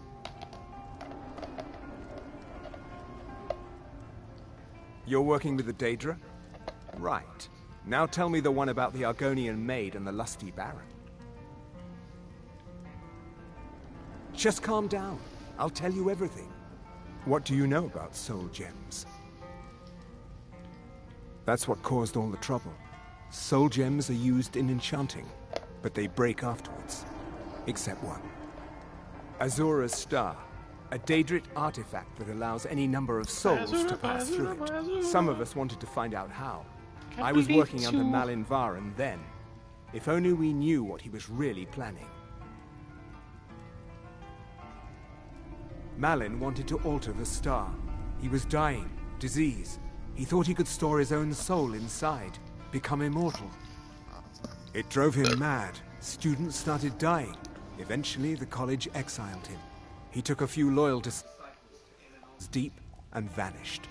You're working with the Daedra? Right. Now tell me the one about the Argonian maid and the lusty baron. Just calm down. I'll tell you everything. What do you know about soul gems? That's what caused all the trouble. Soul gems are used in enchanting, but they break afterwards. Except one. Azura's star. A Daedric artifact that allows any number of souls to pass through it. Some of us wanted to find out how. I was working under Malin Varen then. If only we knew what he was really planning. Malin wanted to alter the star. He was dying, disease. He thought he could store his own soul inside, become immortal. It drove him mad. Students started dying. Eventually, the college exiled him. He took a few loyal disciples deep and vanished.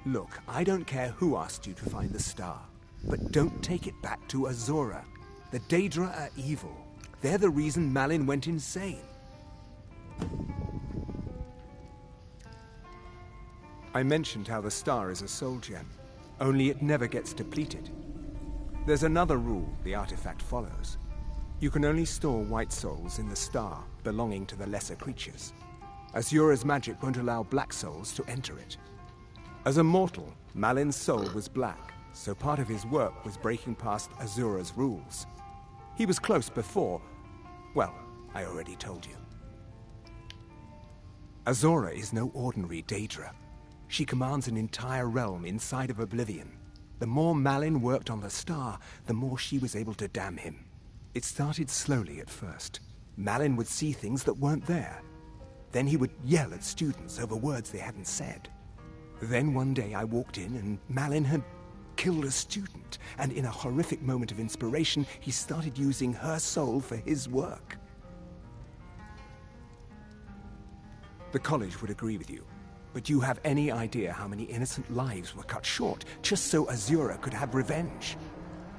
Look, I don't care who asked you to find the star, but don't take it back to Azura. The Daedra are evil. They're the reason Malin went insane. I mentioned how the star is a soul gem, only it never gets depleted. There's another rule the artifact follows. You can only store white souls in the star belonging to the lesser creatures. Azura's magic won't allow black souls to enter it. As a mortal, Malin's soul was black, so part of his work was breaking past Azura's rules. He was close before. Well, I already told you. Azura is no ordinary Daedra. She commands an entire realm inside of Oblivion. The more Malin worked on the star, the more she was able to damn him. It started slowly at first. Malin would see things that weren't there. Then he would yell at students over words they hadn't said. Then one day I walked in and Malin had killed a student, and in a horrific moment of inspiration, he started using her soul for his work. The college would agree with you, but do you have any idea how many innocent lives were cut short just so Azura could have revenge?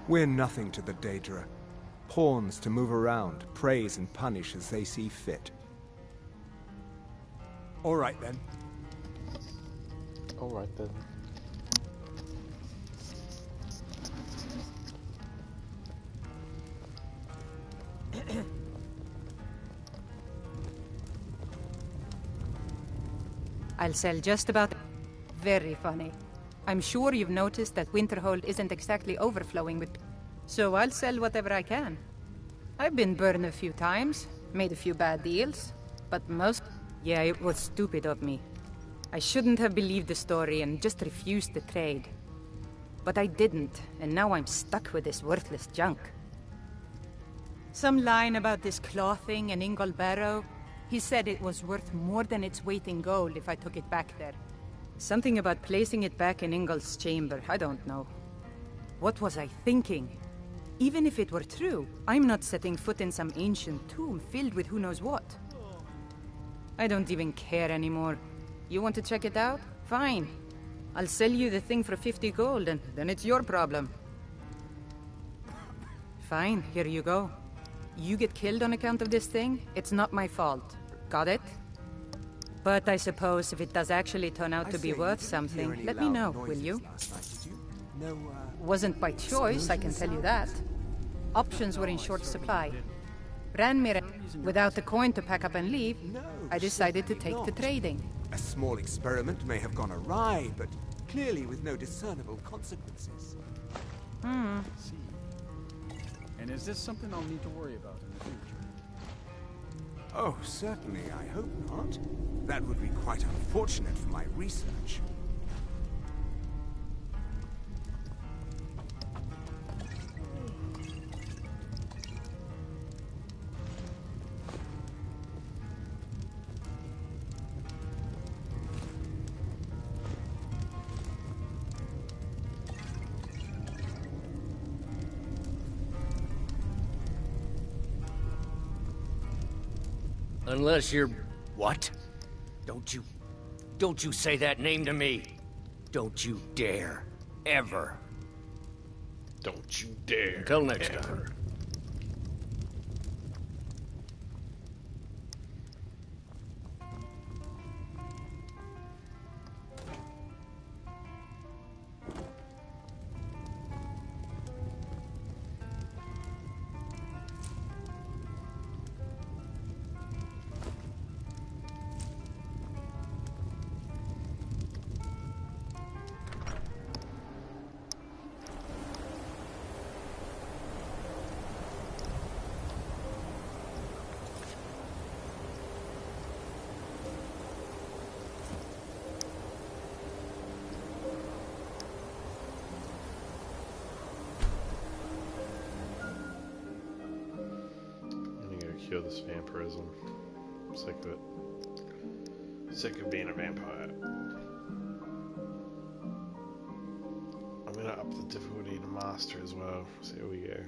We're nothing to the Daedra. Pawns to move around, praise and punish as they see fit. All right then. All right then. I'll sell just about... Very funny. I'm sure you've noticed that Winterhold isn't exactly overflowing with... So I'll sell whatever I can. I've been burned a few times, made a few bad deals, but most... Yeah, it was stupid of me. I shouldn't have believed the story and just refused the trade. But I didn't, and now I'm stuck with this worthless junk. Some line about this clothing in Ingol Barrow. He said it was worth more than its weight in gold if I took it back there. Something about placing it back in Ingol's chamber, I don't know. What was I thinking? Even if it were true, I'm not setting foot in some ancient tomb filled with who knows what. I don't even care anymore. You want to check it out? Fine. I'll sell you the thing for 50 gold, and then it's your problem. Fine, here you go. You get killed on account of this thing, it's not my fault. Got it? But I suppose if it does actually turn out to be worth something, let me know, will you? Wasn't by choice, I can tell you that. Options were in short supply. Ranmir, without the coin to pack up and leave, I decided to take to trading. A small experiment may have gone awry, but clearly with no discernible consequences. And is this something I'll need to worry about in the future? Oh, certainly, I hope not. That would be quite unfortunate for my research. Unless you're... what? Don't you say that name to me. Don't you dare. Ever. Don't you dare. Until next time. Cure this vampirism. I'm sick of it. Sick of being a vampire. I'm gonna up the difficulty to master as well. So here we go.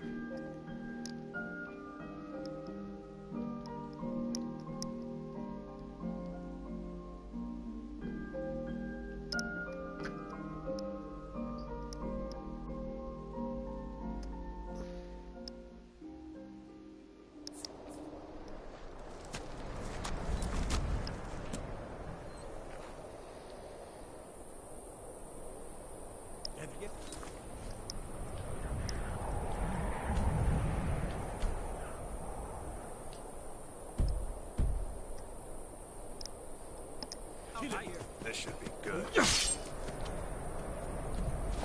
This should be good.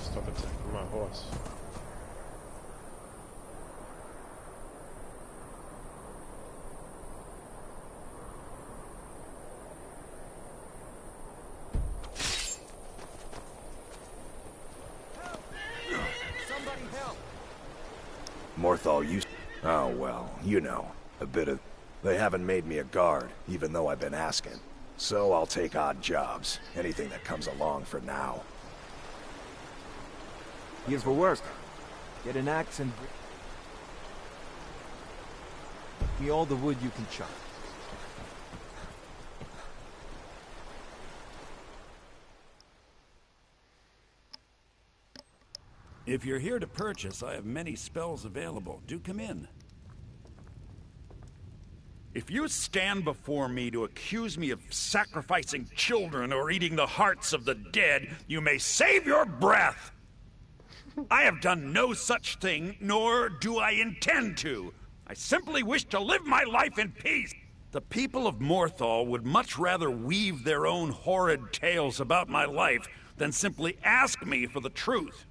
Stop attacking my horse. Somebody help! Morthal used... Oh, well, you know, a bit of... They haven't made me a guard, even though I've been asking. So I'll take odd jobs, anything that comes along for now. Here's for work. Get an axe and... Give me all the wood you can chop. If you're here to purchase, I have many spells available. Do come in. If you stand before me to accuse me of sacrificing children or eating the hearts of the dead, you may save your breath! I have done no such thing, nor do I intend to. I simply wish to live my life in peace. The people of Morthal would much rather weave their own horrid tales about my life than simply ask me for the truth.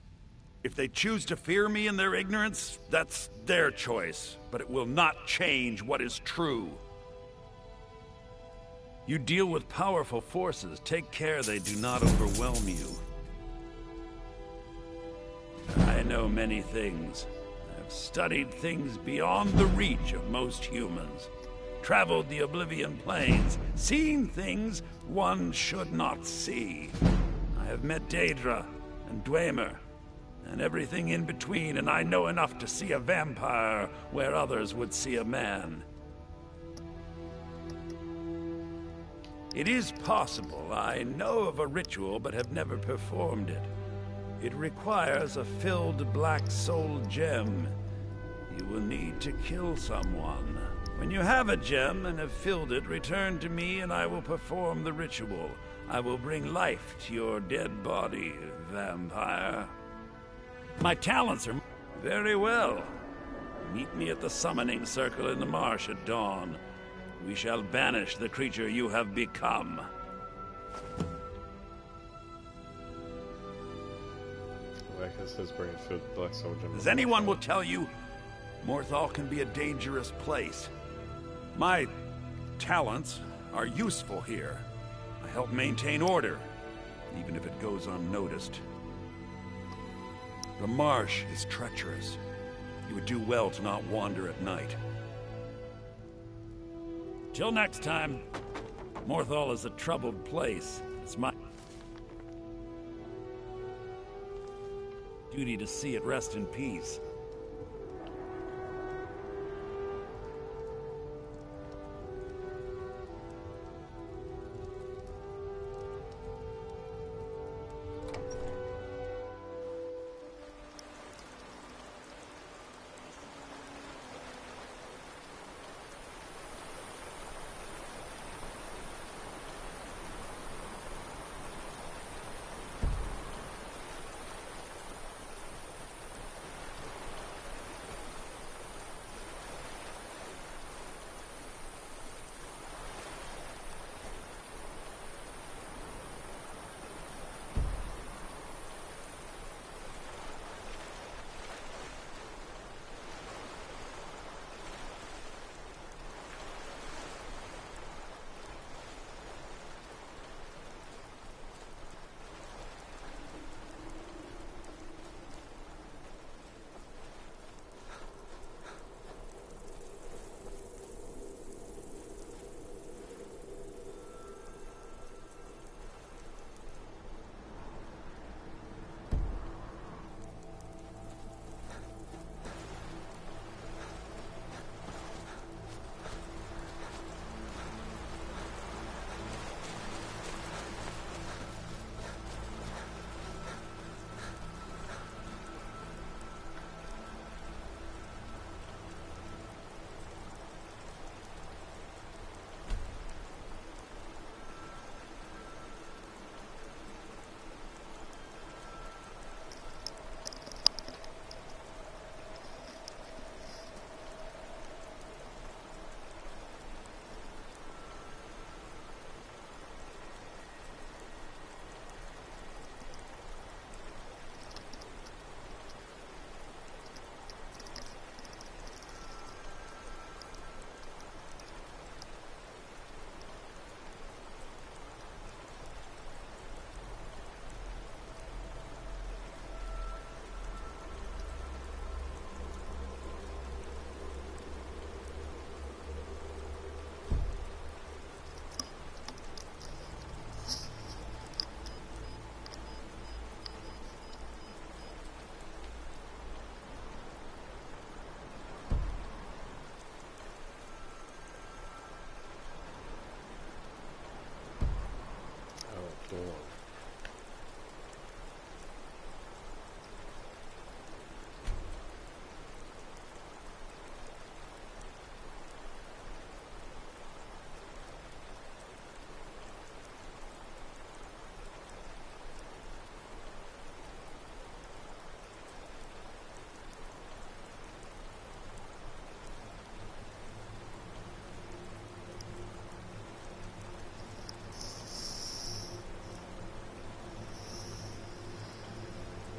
If they choose to fear me in their ignorance, that's their choice, but it will not change what is true. You deal with powerful forces. Take care they do not overwhelm you. I know many things. I've studied things beyond the reach of most humans. Traveled the Oblivion Plains, seen things one should not see. I have met Daedra and Dwemer, and everything in between, and I know enough to see a vampire where others would see a man. It is possible. I know of a ritual, but have never performed it. It requires a filled black soul gem. You will need to kill someone. When you have a gem and have filled it, return to me and I will perform the ritual. I will bring life to your dead body, vampire. My talents are... Very well. Meet me at the summoning circle in the marsh at dawn. We shall banish the creature you have become. Like it says, bring it filled black soul gem. As anyone will tell you, Morthal can be a dangerous place. My talents are useful here. I help maintain order, even if it goes unnoticed. The marsh is treacherous. You would do well to not wander at night. Till next time, Morthal is a troubled place. It's my duty to see it rest in peace.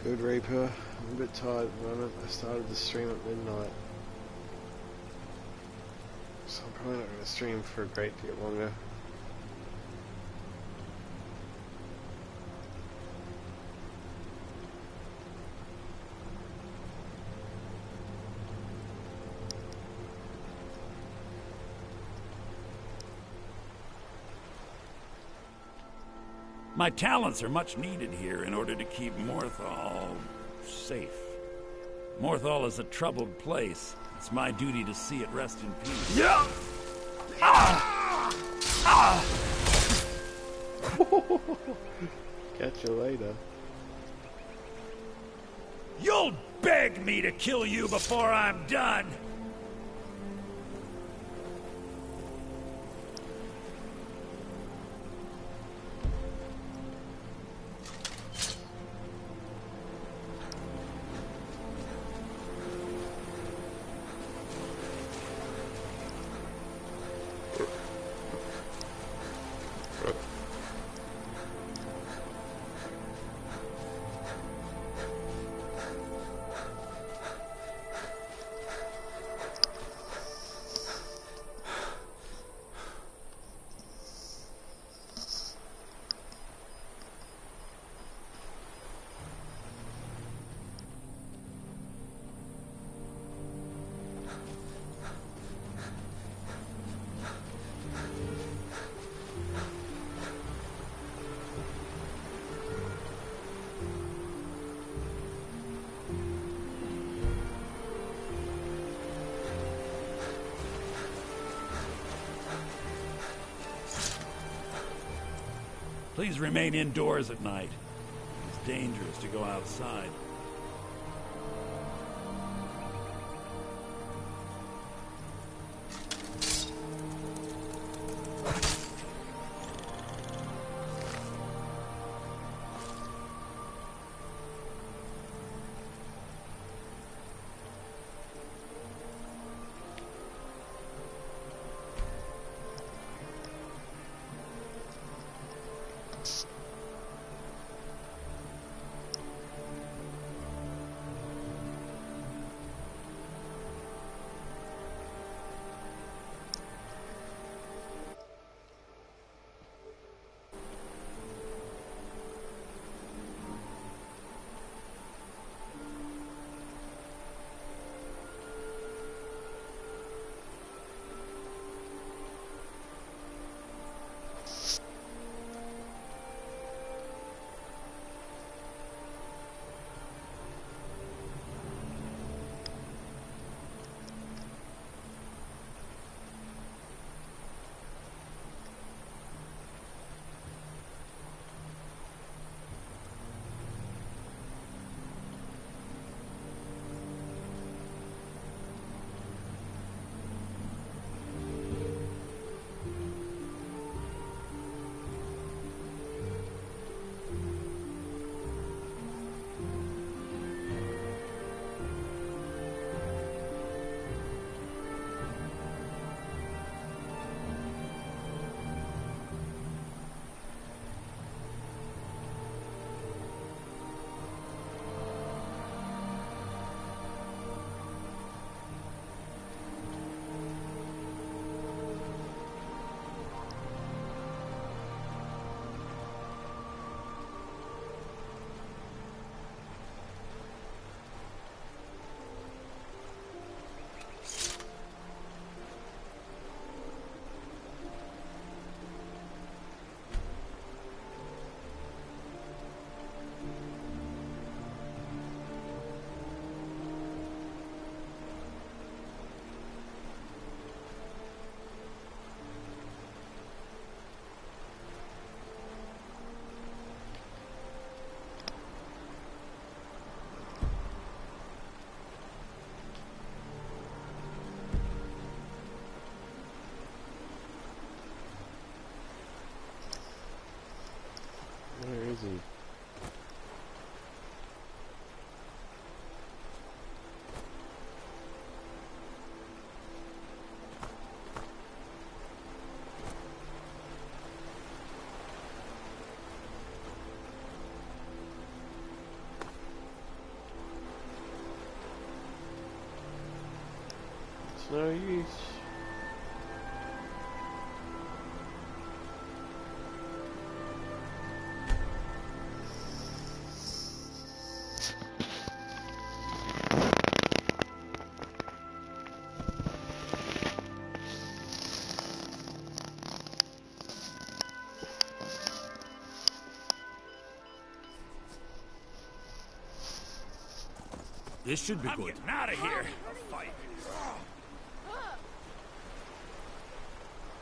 Good Reaper. I'm a bit tired at the moment. I started the stream at midnight. So I'm probably not going to stream for a great deal longer. My talents are much needed here in order to keep Morthal safe. Morthal is a troubled place. It's my duty to see it rest in peace. Yeah! Ah! Ah! Catch you later. You'll beg me to kill you before I'm done! Please remain indoors at night. It's dangerous to go outside. Where is he? It's no use. This should be I'm good. getting out of here.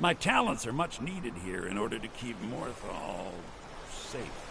My talents are much needed here in order to keep Morthal safe.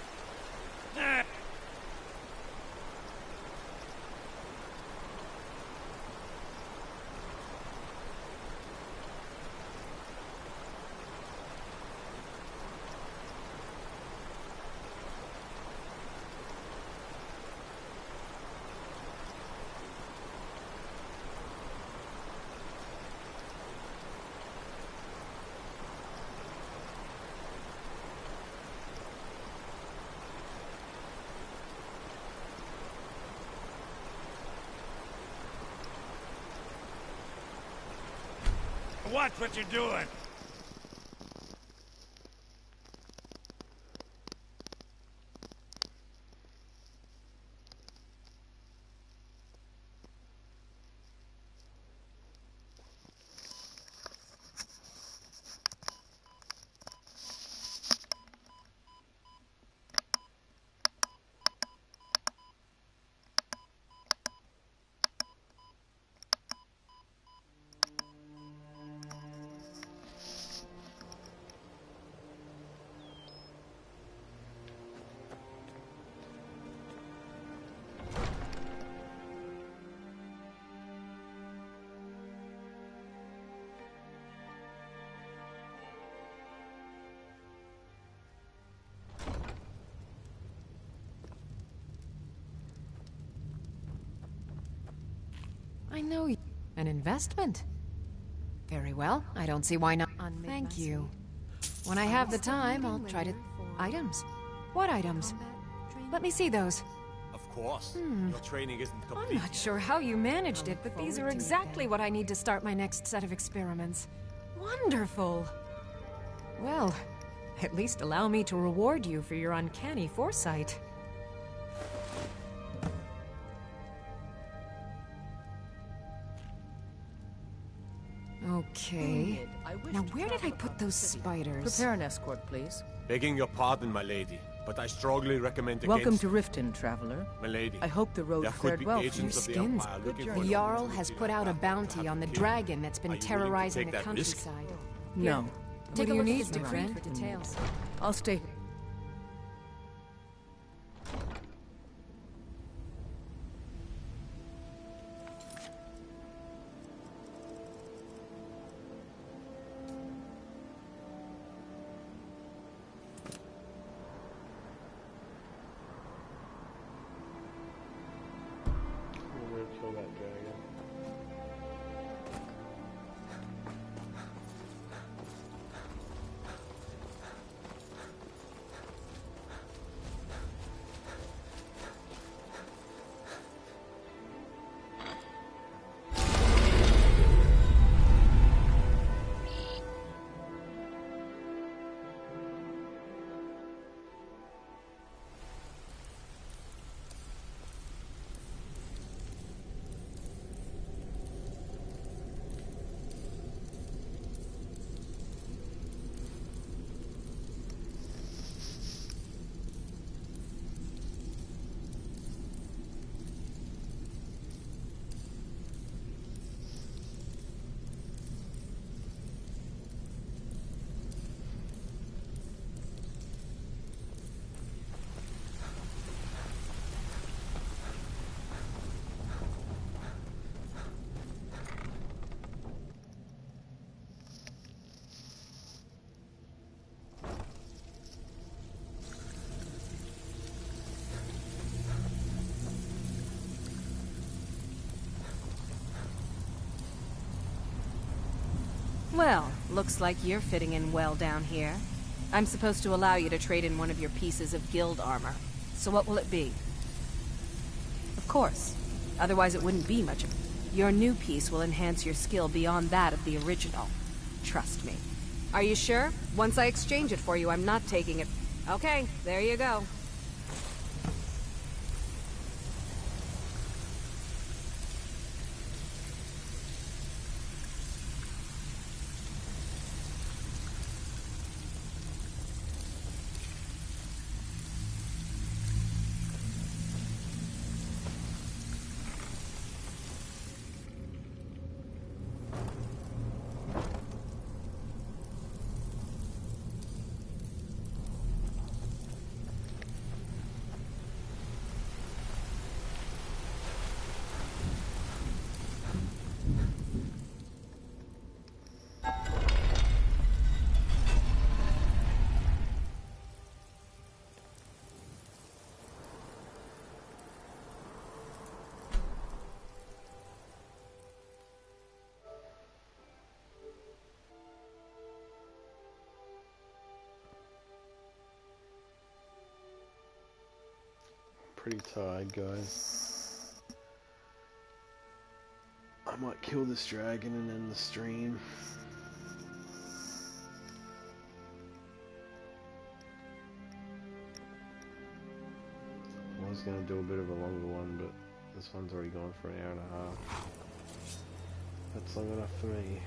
Watch what you're doing. I know you. An investment? Very well. I don't see why not. Thank you. When I have the time, I'll try to... Items? What items? Let me see those. Of course. Your training isn't complete. I'm not sure how you managed it, but these are exactly what I need to start my next set of experiments. Wonderful! Well, at least allow me to reward you for your uncanny foresight. Okay. Now where did I put those spiders? Prepare an escort, please. Begging your pardon, my lady, but I strongly recommend against... Welcome to Riften, traveler. My lady. I hope the road there could fared be well for you. agents of the Skins. Empire looking for The Jarl has put out a bounty on the dragon that's been terrorizing the countryside. No. Take What a do you look at need, this my decree friend? for details. I'll stay. I'm gonna kill that dragon. Well, looks like you're fitting in well down here. I'm supposed to allow you to trade in one of your pieces of guild armor. So what will it be? Of course. Otherwise it wouldn't be much of it. Your new piece will enhance your skill beyond that of the original. Trust me. Are you sure? Once I exchange it for you, I'm not taking it. Okay, there you go. pretty tired, guys. I might kill this dragon and end the stream. I was going to do a bit of a longer one, but this one's already gone for an hour and a half. That's long enough for me.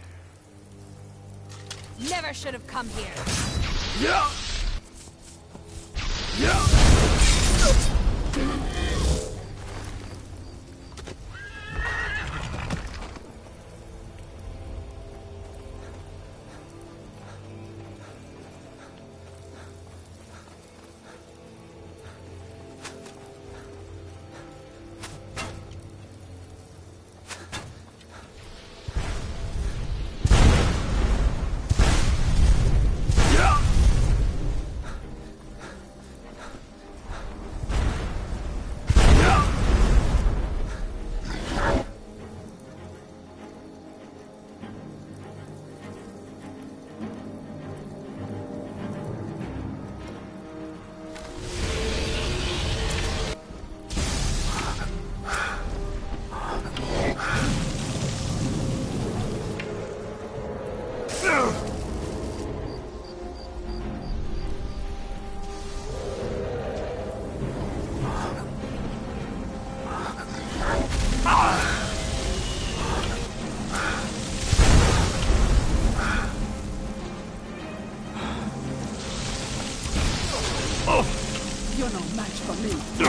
Never should have come here. Yeah! Yeah! You're no match for me.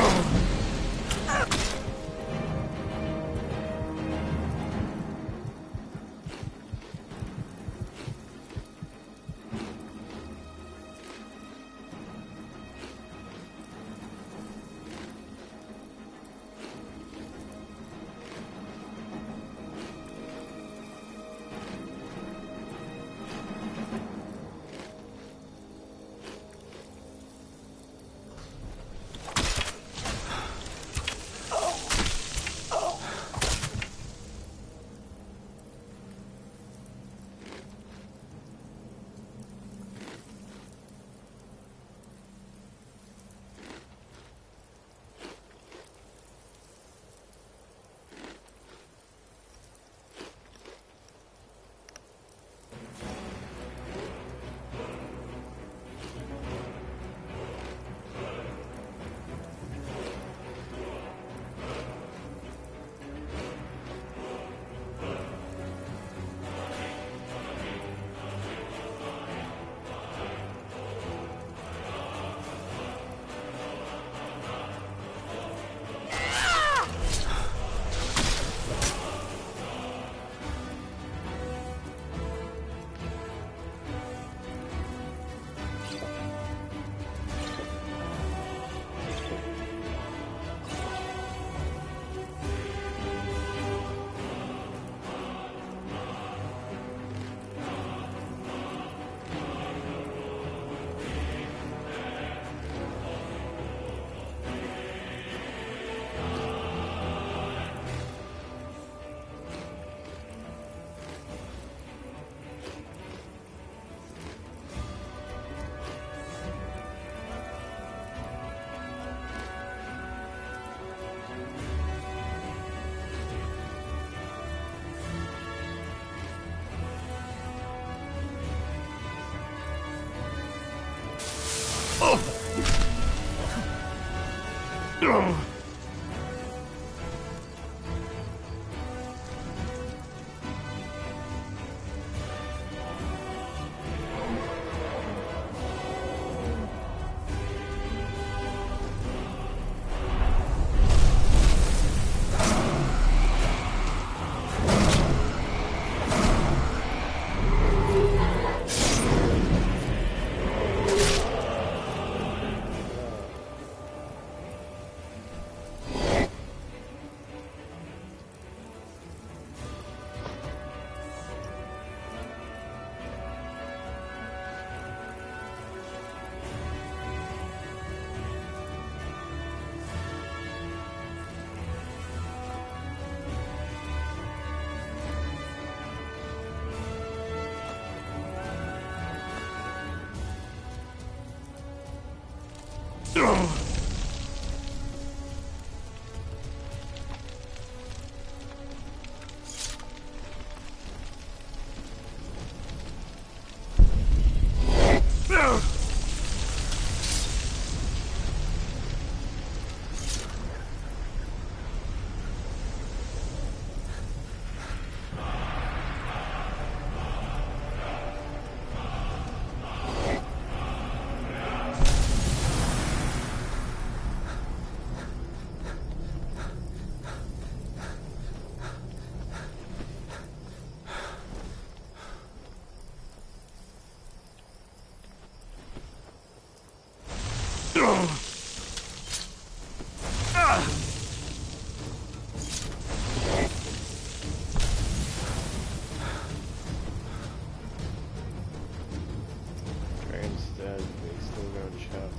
Train's dead, but he's still going to shout.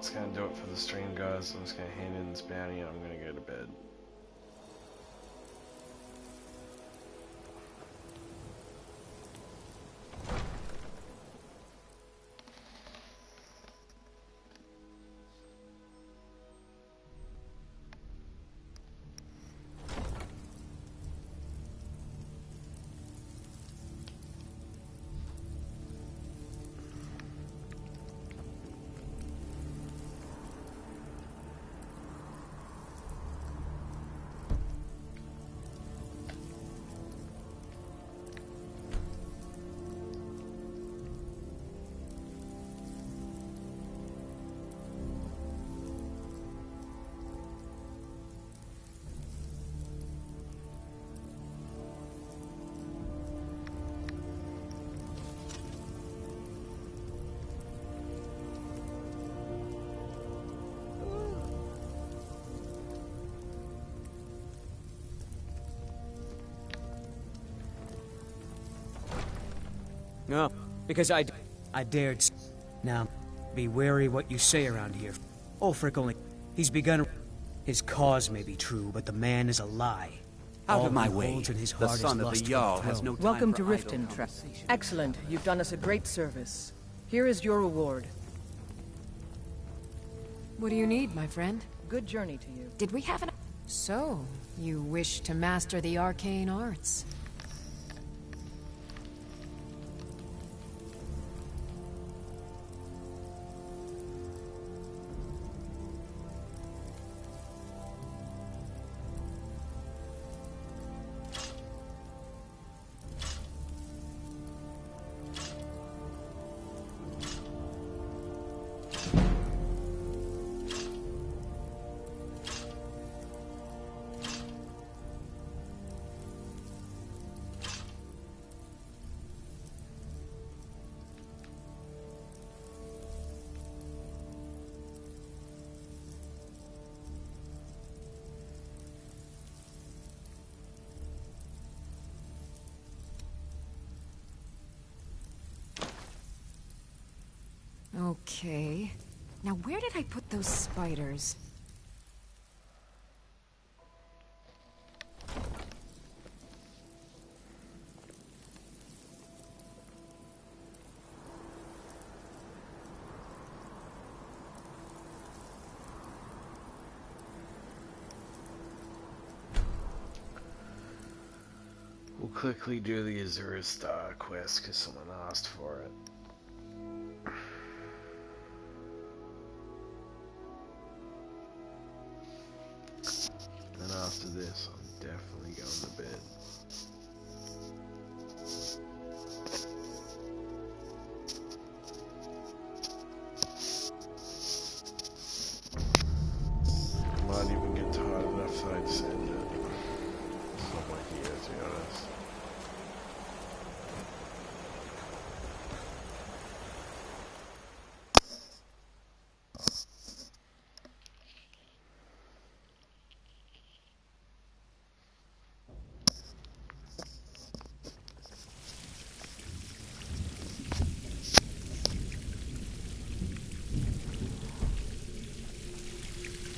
That's gonna do it for the stream, guys. I'm just gonna hand in this bounty and I'm gonna go to bed. No, because I dared. Now, be wary what you say around here. Ulfric only... He's begun... His cause may be true, but the man is a lie. Out All of my he way. holds in his The heart son is of the lust for Jarl throne. has no time Welcome for to idle Riften, Trap. conversation. Excellent. You've done us a great service. Here is your reward. What do you need, my friend? Good journey to you. Did we have an... So, you wish to master the arcane arts? Okay. Now where did I put those spiders? We'll quickly do the Azura Star quest because someone asked for it. And after this, I'm definitely going to bed. I might even get tired enough that I'd send it. It's not my gear, to be honest.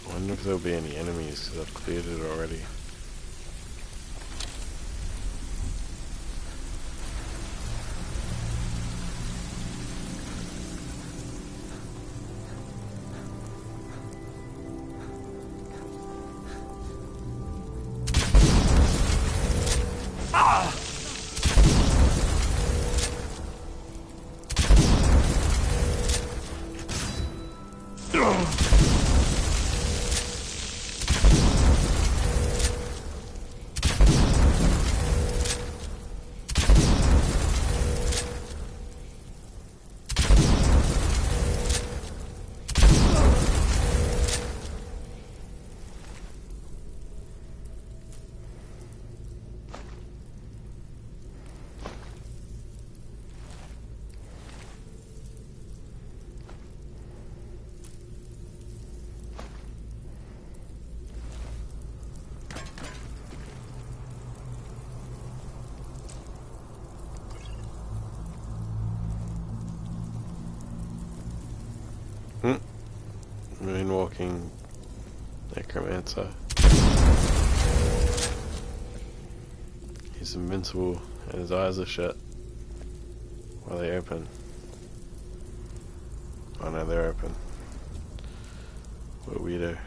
I wonder if there'll be any enemies because I've cleared it already. Moonwalking necromancer. He's invincible and his eyes are shut. Are they open? Oh no, they're open. What a weirdo.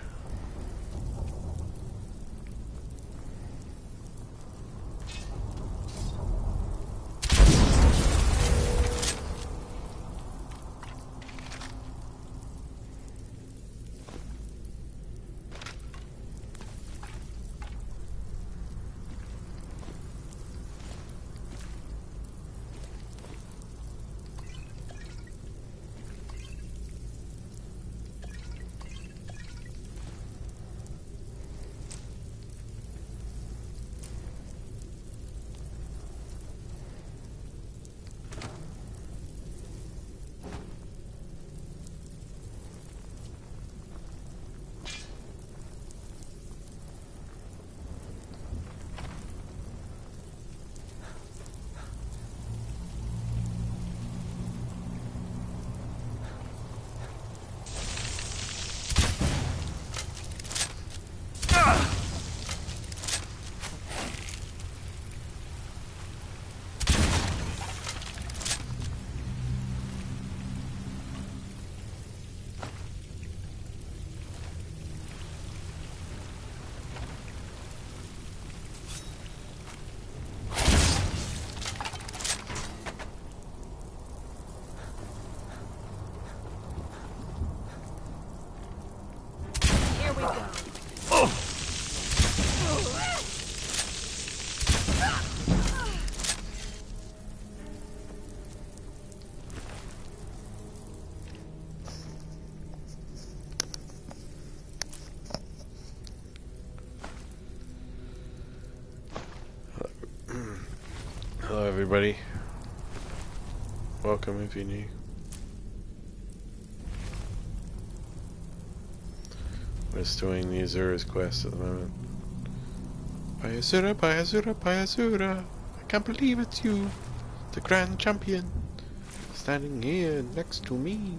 Hello everybody. Welcome if you're new. We're just doing the Azura's quest at the moment. By Azura, by Azura, by Azura. I can't believe it's you, the Grand Champion, standing here next to me.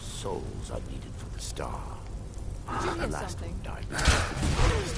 Souls are needed for the star. Did you hear The last something? one died.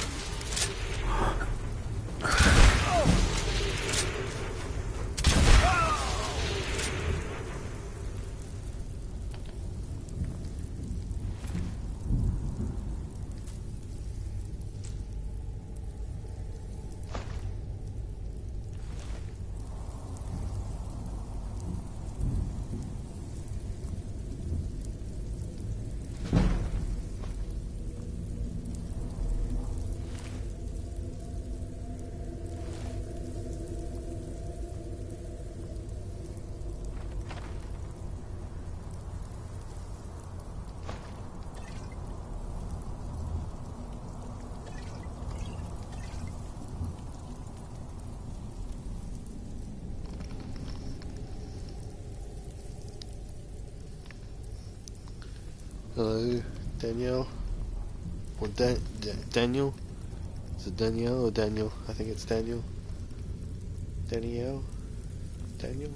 Hello, Danielle? Or Daniel? Is it Danielle or Daniel? I think it's Daniel. Danielle? Daniel?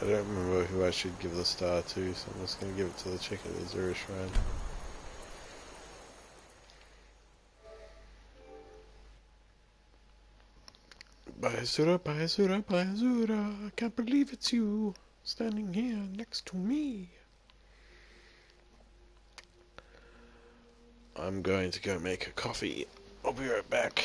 I don't remember who I should give the star to, so I'm just going to give it to the chick at the Azura Shrine. Bye Azura, bye Azura, bye Azura. I can't believe it's you standing here next to me. I'm going to go make a coffee. I'll be right back.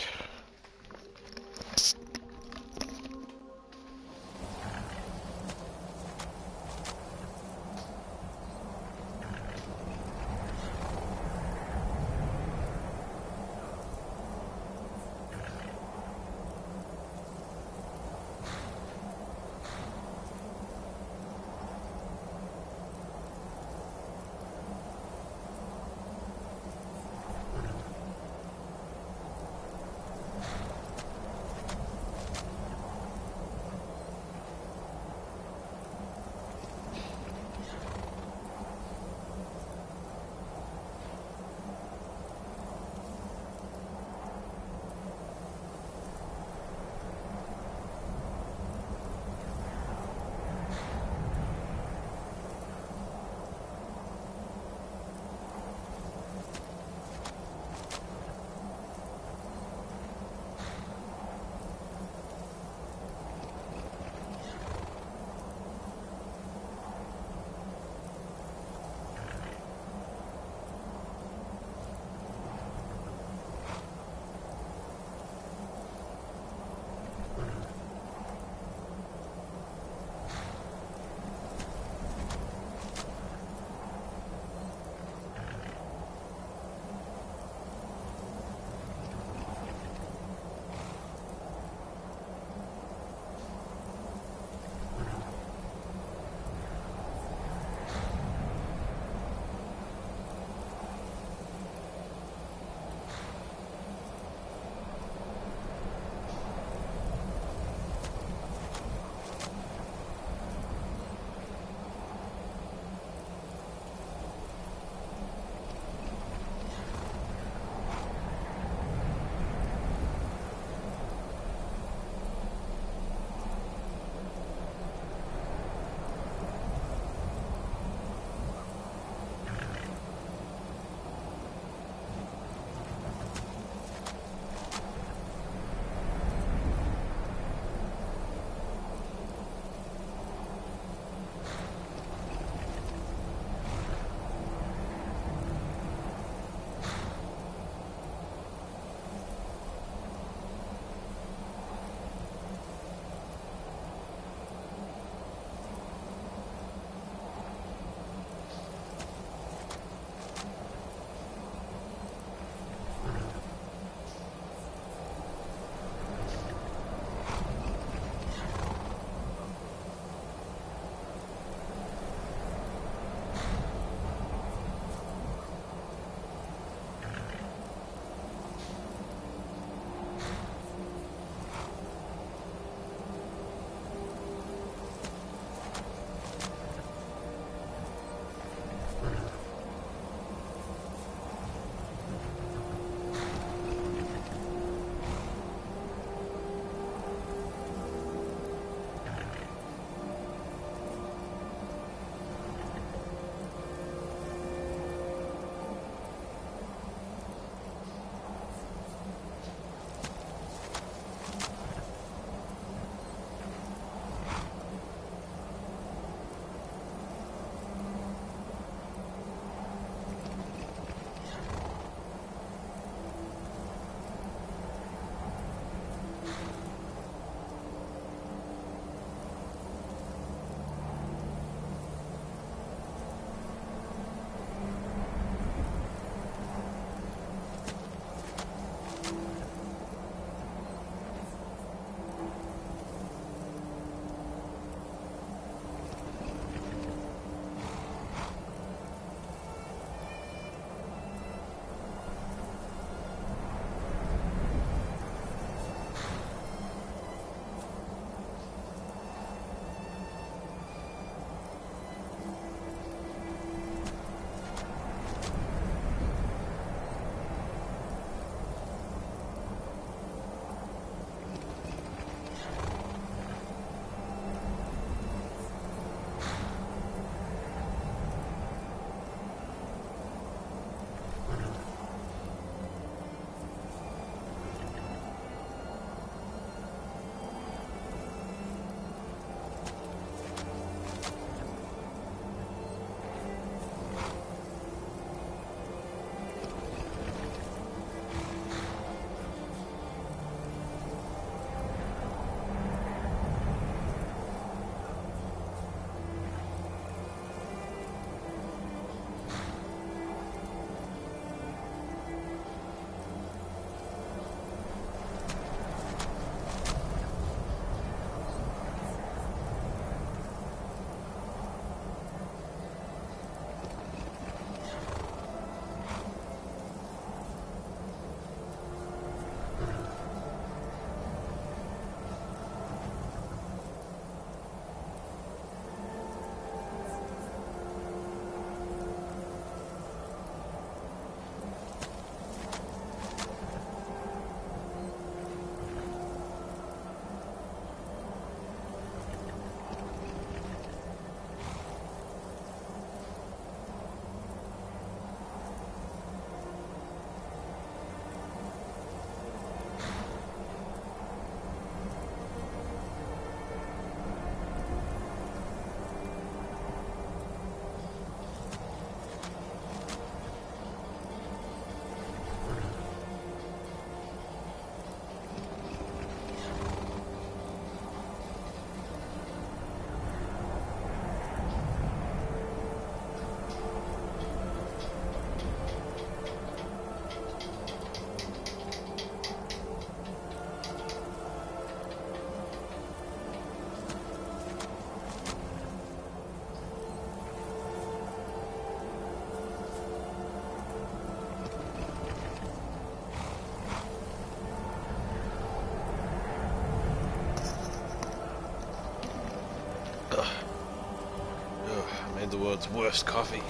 world's worst coffee.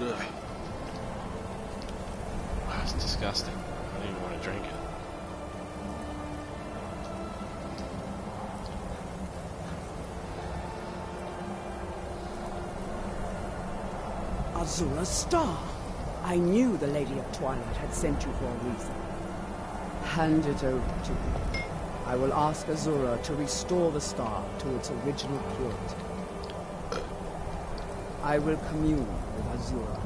Ugh. Wow, it's disgusting. I don't even want to drink it. Azura's star. I knew the Lady of Twilight had sent you for a reason. Hand it over to me. I will ask Azura to restore the star to its original purity. I will commune with Azura.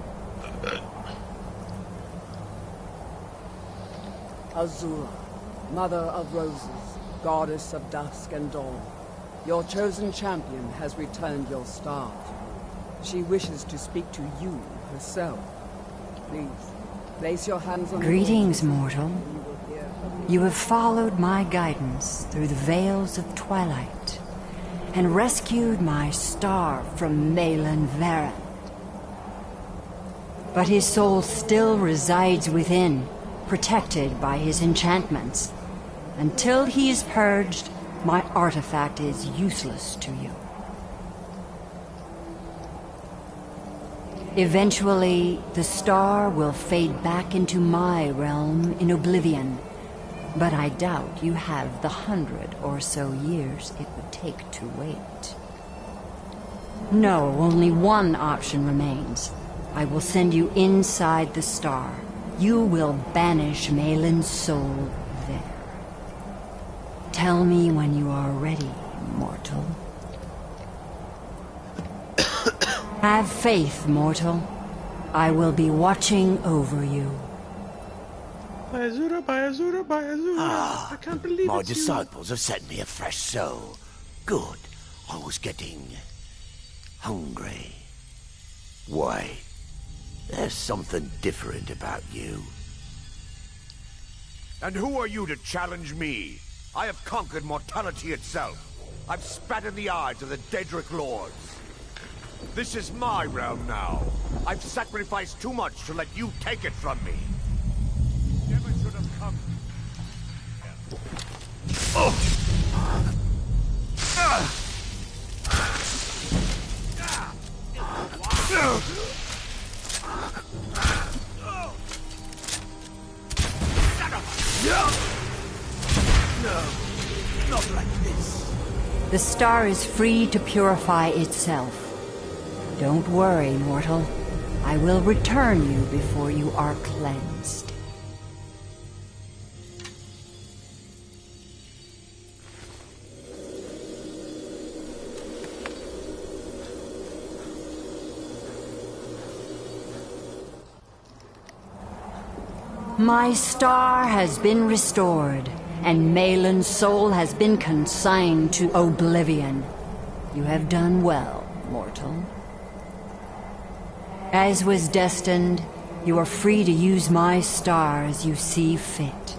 Azura, Mother of Roses, Goddess of Dusk and Dawn, your chosen champion has returned your star to you. She wishes to speak to you herself. Please, place your hands on Greetings, mortal. You have followed my guidance through the veils of twilight and rescued my star from Malin Varen. But his soul still resides within, protected by his enchantments. Until he is purged, my artifact is useless to you. Eventually, the star will fade back into my realm in oblivion, but I doubt you have the 100 or so years it would take to wait. No, only one option remains. I will send you inside the star. You will banish Malin's soul there. Tell me when you are ready, mortal. Have faith, mortal. I will be watching over you. By Azura, by Azura, by Azura. I can't believe My it's disciples have sent me a fresh soul. Good. I was getting hungry. Wait. There's something different about you. And who are you to challenge me? I have conquered mortality itself. I've spat in the eyes of the Daedric Lords. This is my realm now. I've sacrificed too much to let you take it from me. Never should have come. No, not like this. The star is free to purify itself. Don't worry, mortal. I will return you before you are cleansed. My star has been restored, and Malin's soul has been consigned to oblivion. You have done well, mortal. As was destined, you are free to use my star as you see fit.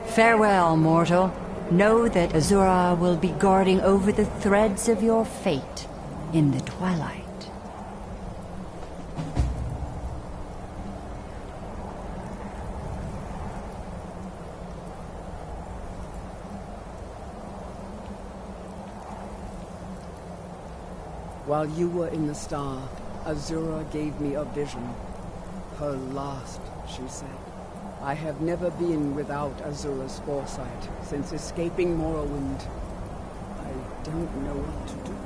Farewell, mortal. Know that Azura will be guarding over the threads of your fate in the twilight. While you were in the star, Azura gave me a vision. Her last, she said. I have never been without Azura's foresight since escaping Morrowind. I don't know what to do.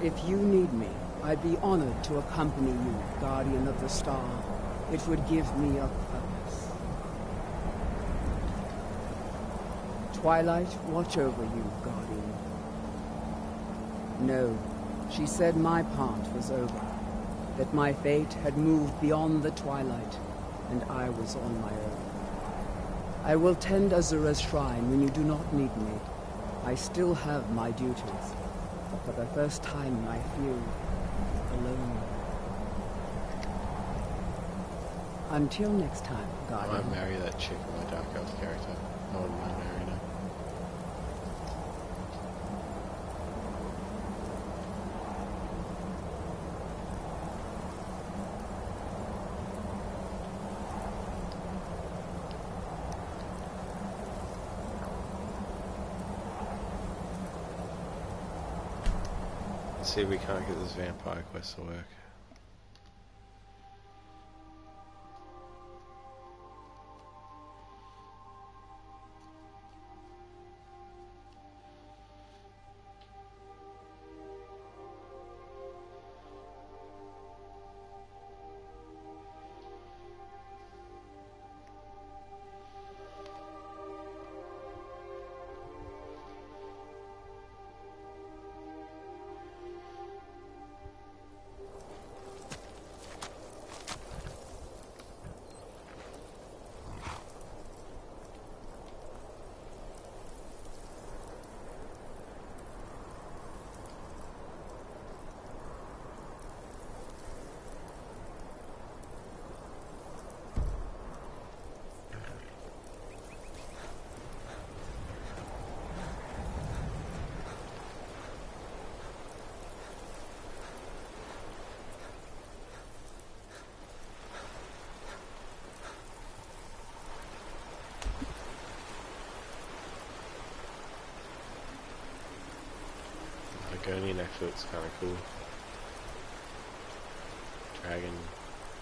If you need me, I'd be honored to accompany you, Guardian of the Star. It would give me a purpose. Twilight, watch over you, Guardian. No. She said my part was over, that my fate had moved beyond the twilight, and I was on my own. I will tend Azura's shrine when you do not need me. I still have my duties, but for the first time I feel alone. Until next time, I Guardian. might marry that chick in my Dark Elf character. I wouldn't mind marrying her. Let's see if we can't get this vampire quest to work. Argonian actually looks kind of cool.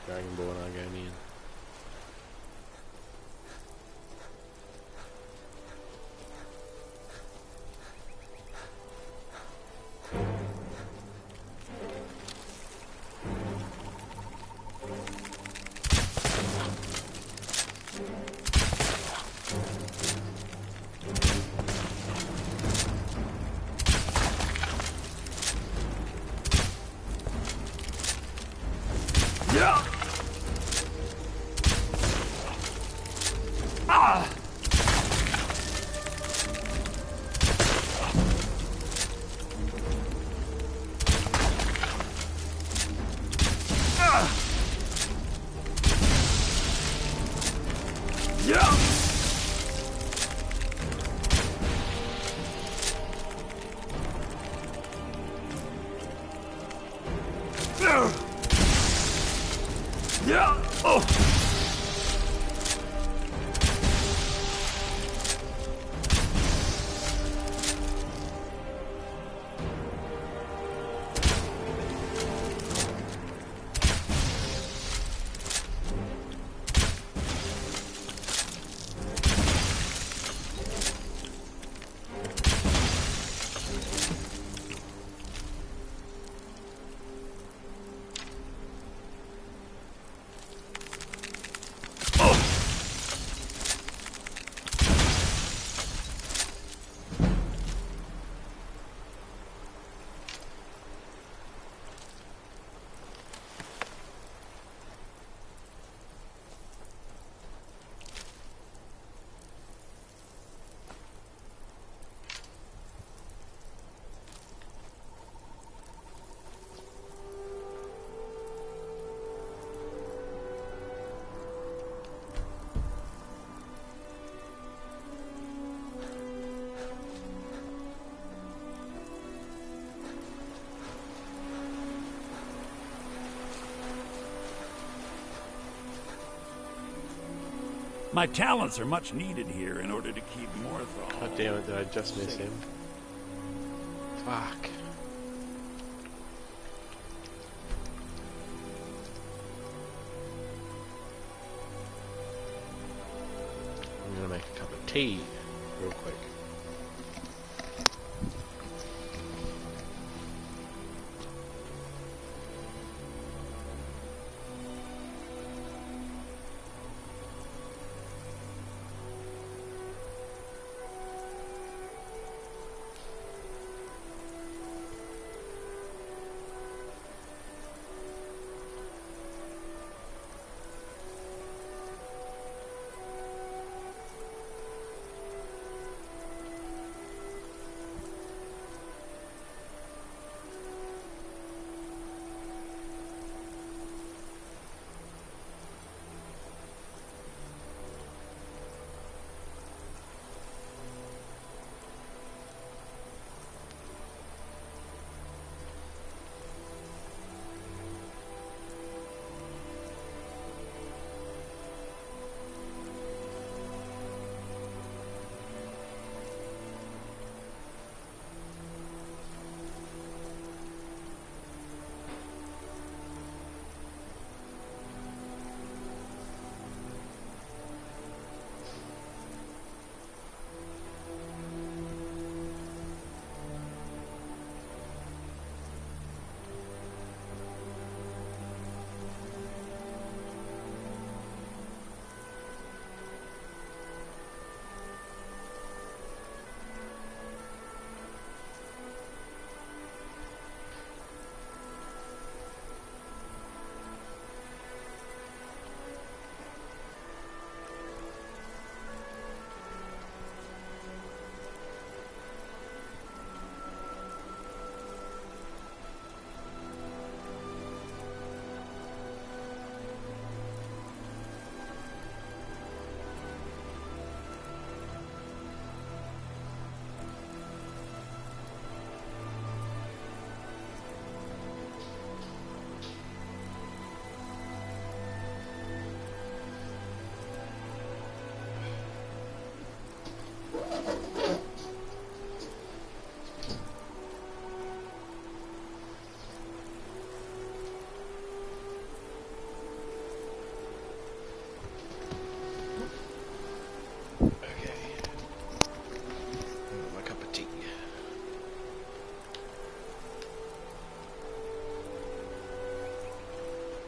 Dragonborn Argonian. My talents are much needed here in order to keep Morthal. God damn it, did I just miss him? Fuck. I'm gonna make a cup of tea real quick.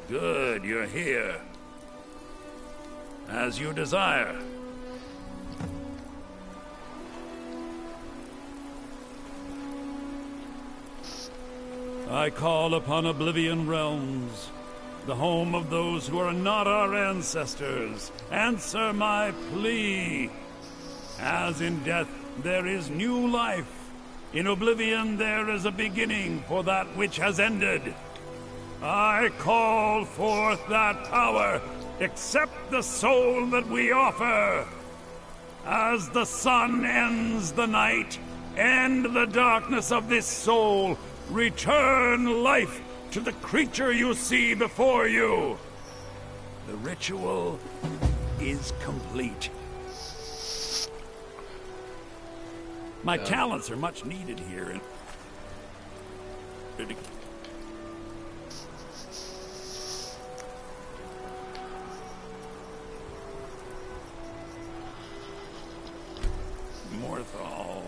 Good, you're here. As you desire. I call upon Oblivion Realms, the home of those who are not our ancestors. Answer my plea. As in death there is new life, in Oblivion there is a beginning for that which has ended. I call forth that power. Accept the soul that we offer. As the sun ends the night, end the darkness of this soul. Return life to the creature you see before you. The ritual is complete. My talents are much needed here. Morthal.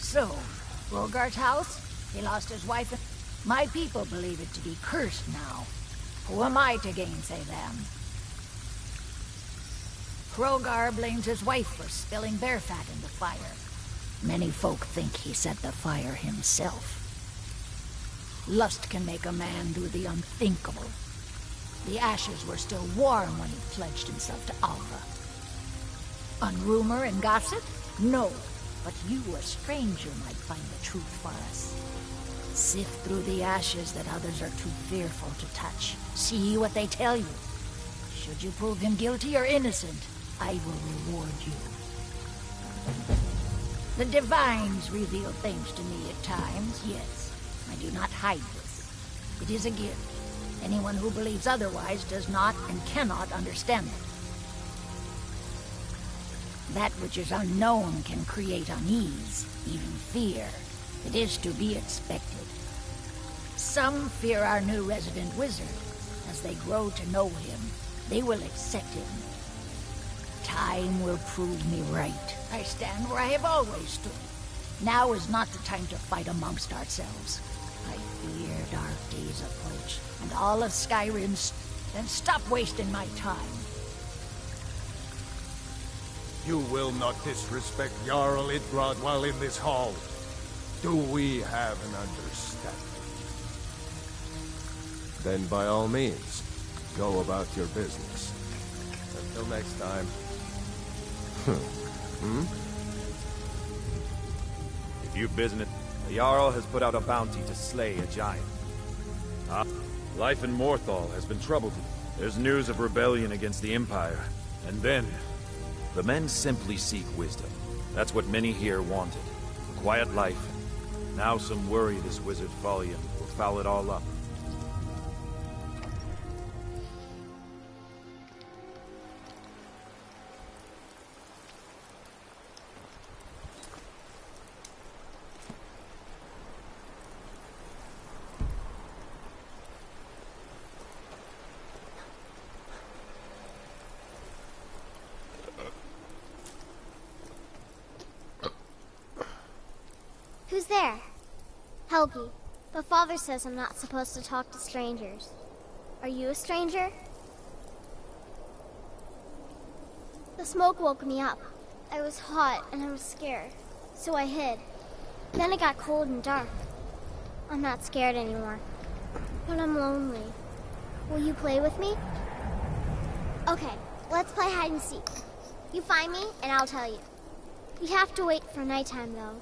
So, Rogar's house? He lost his wife and... My people believe it to be cursed now. Who am I to gainsay them? Krogar blames his wife for spilling bear fat in the fire. Many folk think he set the fire himself. Lust can make a man do the unthinkable. The ashes were still warm when he pledged himself to Alva. On rumor and gossip? No. But you, a stranger, might find the truth for us. Sift through the ashes that others are too fearful to touch. See what they tell you. Should you prove him guilty or innocent, I will reward you. The Divines reveal things to me at times, yes. I do not hide this. It is a gift. Anyone who believes otherwise does not and cannot understand it. That which is unknown can create unease, even fear. It is to be expected. Some fear our new resident wizard. As they grow to know him, they will accept him. Time will prove me right. I stand where I have always stood. Now is not the time to fight amongst ourselves. I fear dark days approach, and all of Skyrim's... Then stop wasting my time. You will not disrespect Jarl Idgrad while in this hall. Do we have an understanding? Then by all means, go about your business. Until next time. If you've business, the Jarl has put out a bounty to slay a giant. Life in Morthal has been troubled. There's news of rebellion against the Empire. And then... the men simply seek wisdom. That's what many here wanted. A quiet life. Now some worry this wizard Fallion will foul it all up. Who's there? Helgi. But Father says I'm not supposed to talk to strangers. Are you a stranger? The smoke woke me up. I was hot and I was scared, so I hid. Then it got cold and dark. I'm not scared anymore, but I'm lonely. Will you play with me? Okay, let's play hide and seek. You find me and I'll tell you. We have to wait for nighttime though.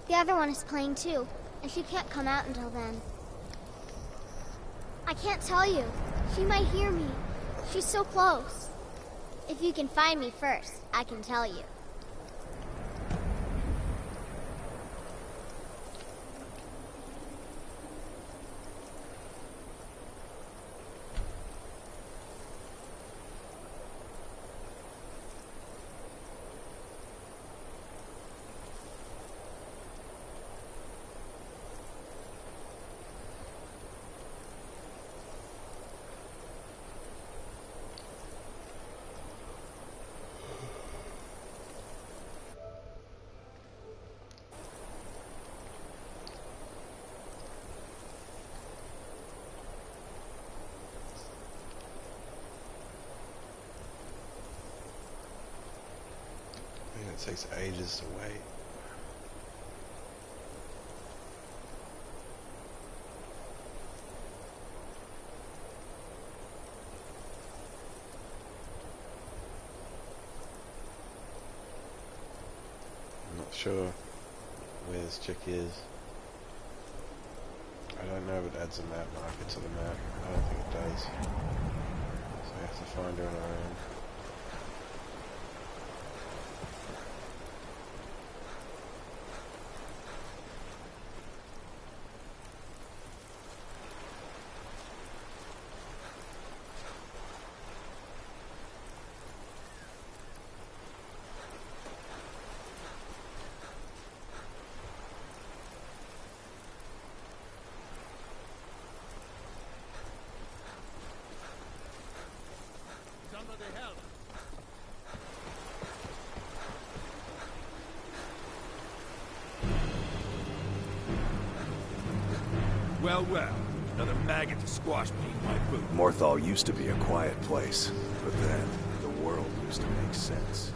The other one is playing too, and she can't come out until then. I can't tell you. She might hear me. She's so close. If you can find me first, I can tell you. Man, it takes ages to wait. I'm not sure where this chick is. I don't know if it adds a map marker to the map. I don't think it does. So we have to find her on our own. Well, well. Another maggot to squash beneath my boot. Morthal used to be a quiet place, but then the world used to make sense.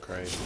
Great.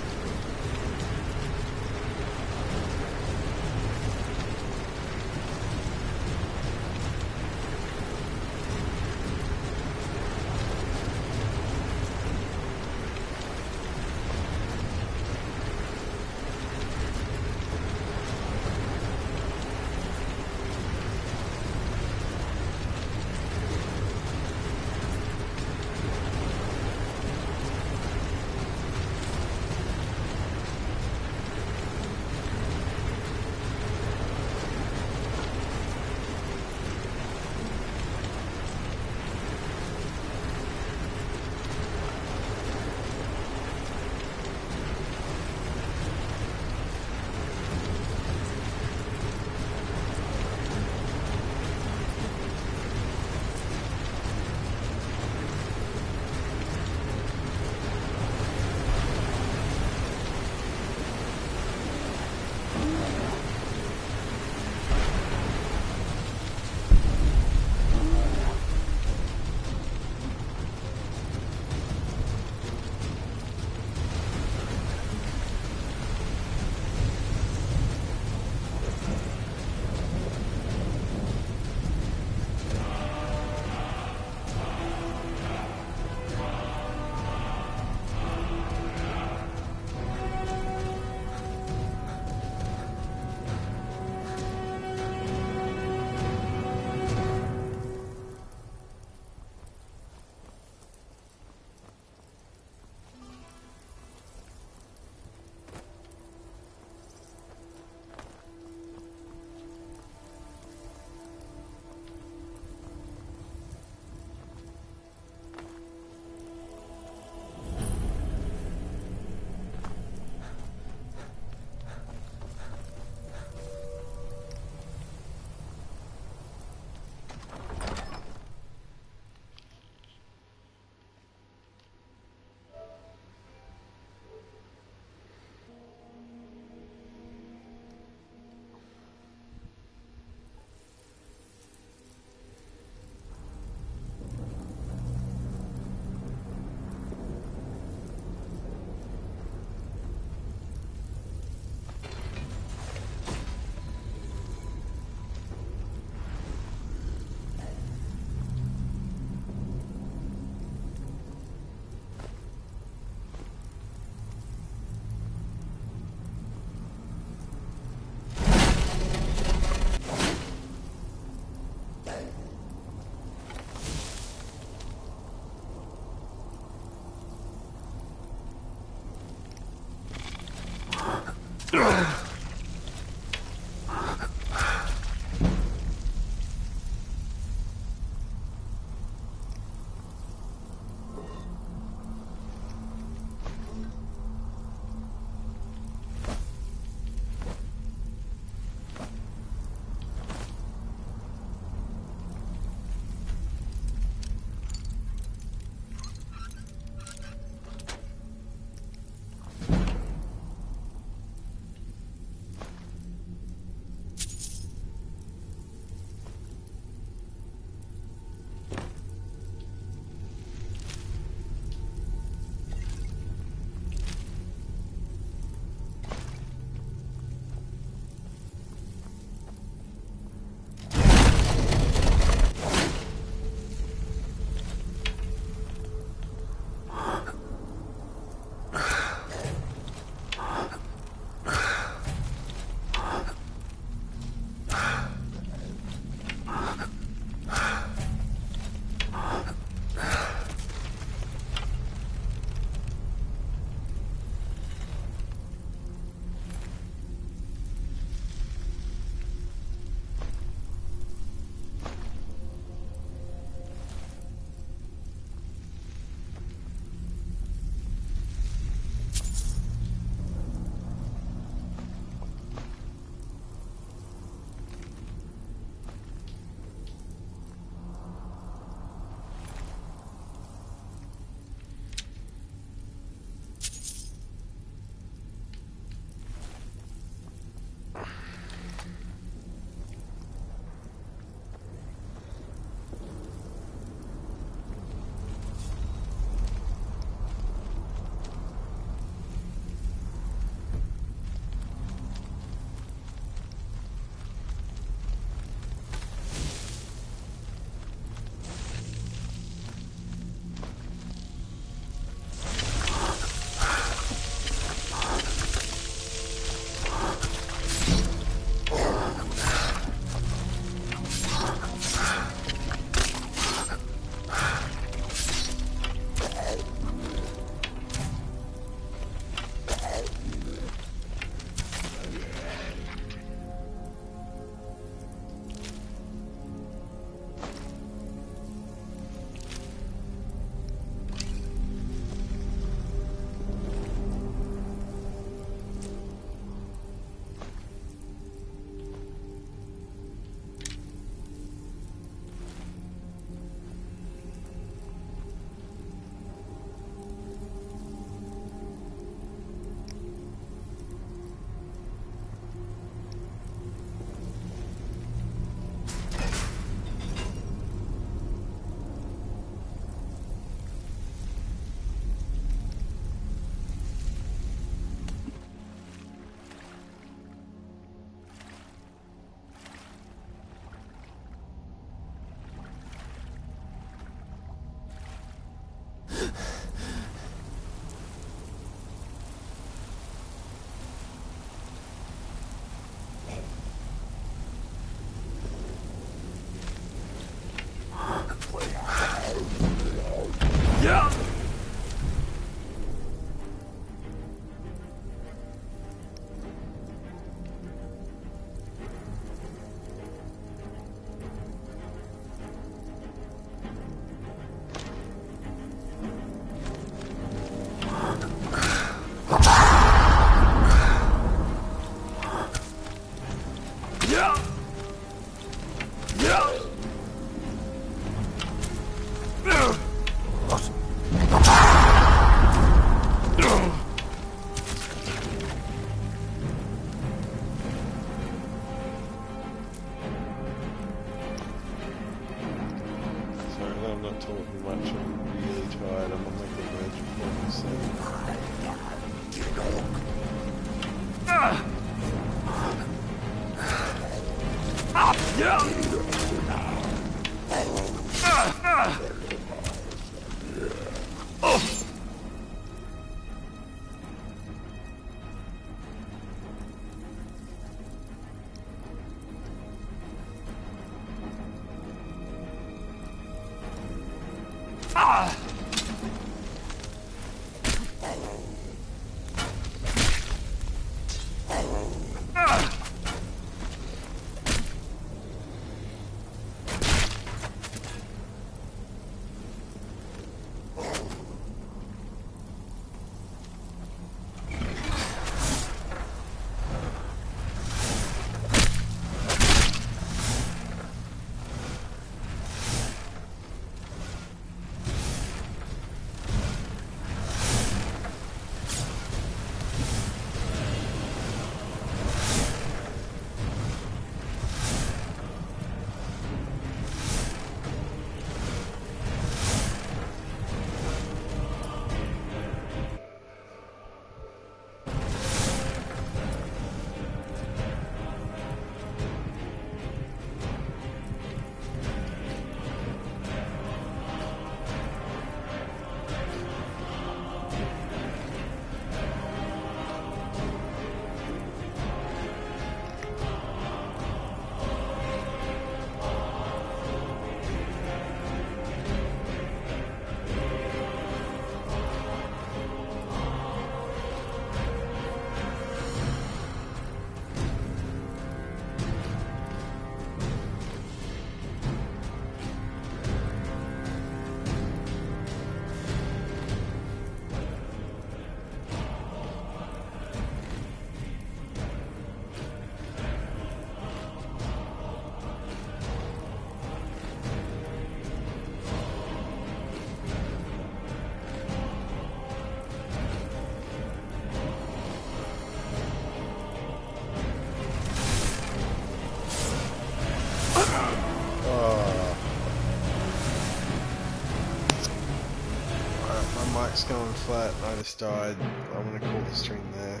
mic's going flat and I just died. I'm gonna call the stream there.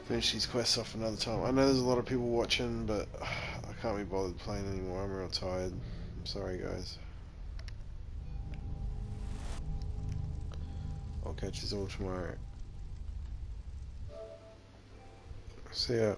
Finish these quests off another time. I know there's a lot of people watching, but I can't be bothered playing anymore. I'm real tired. I'm sorry, guys. I'll catch you all tomorrow. See ya.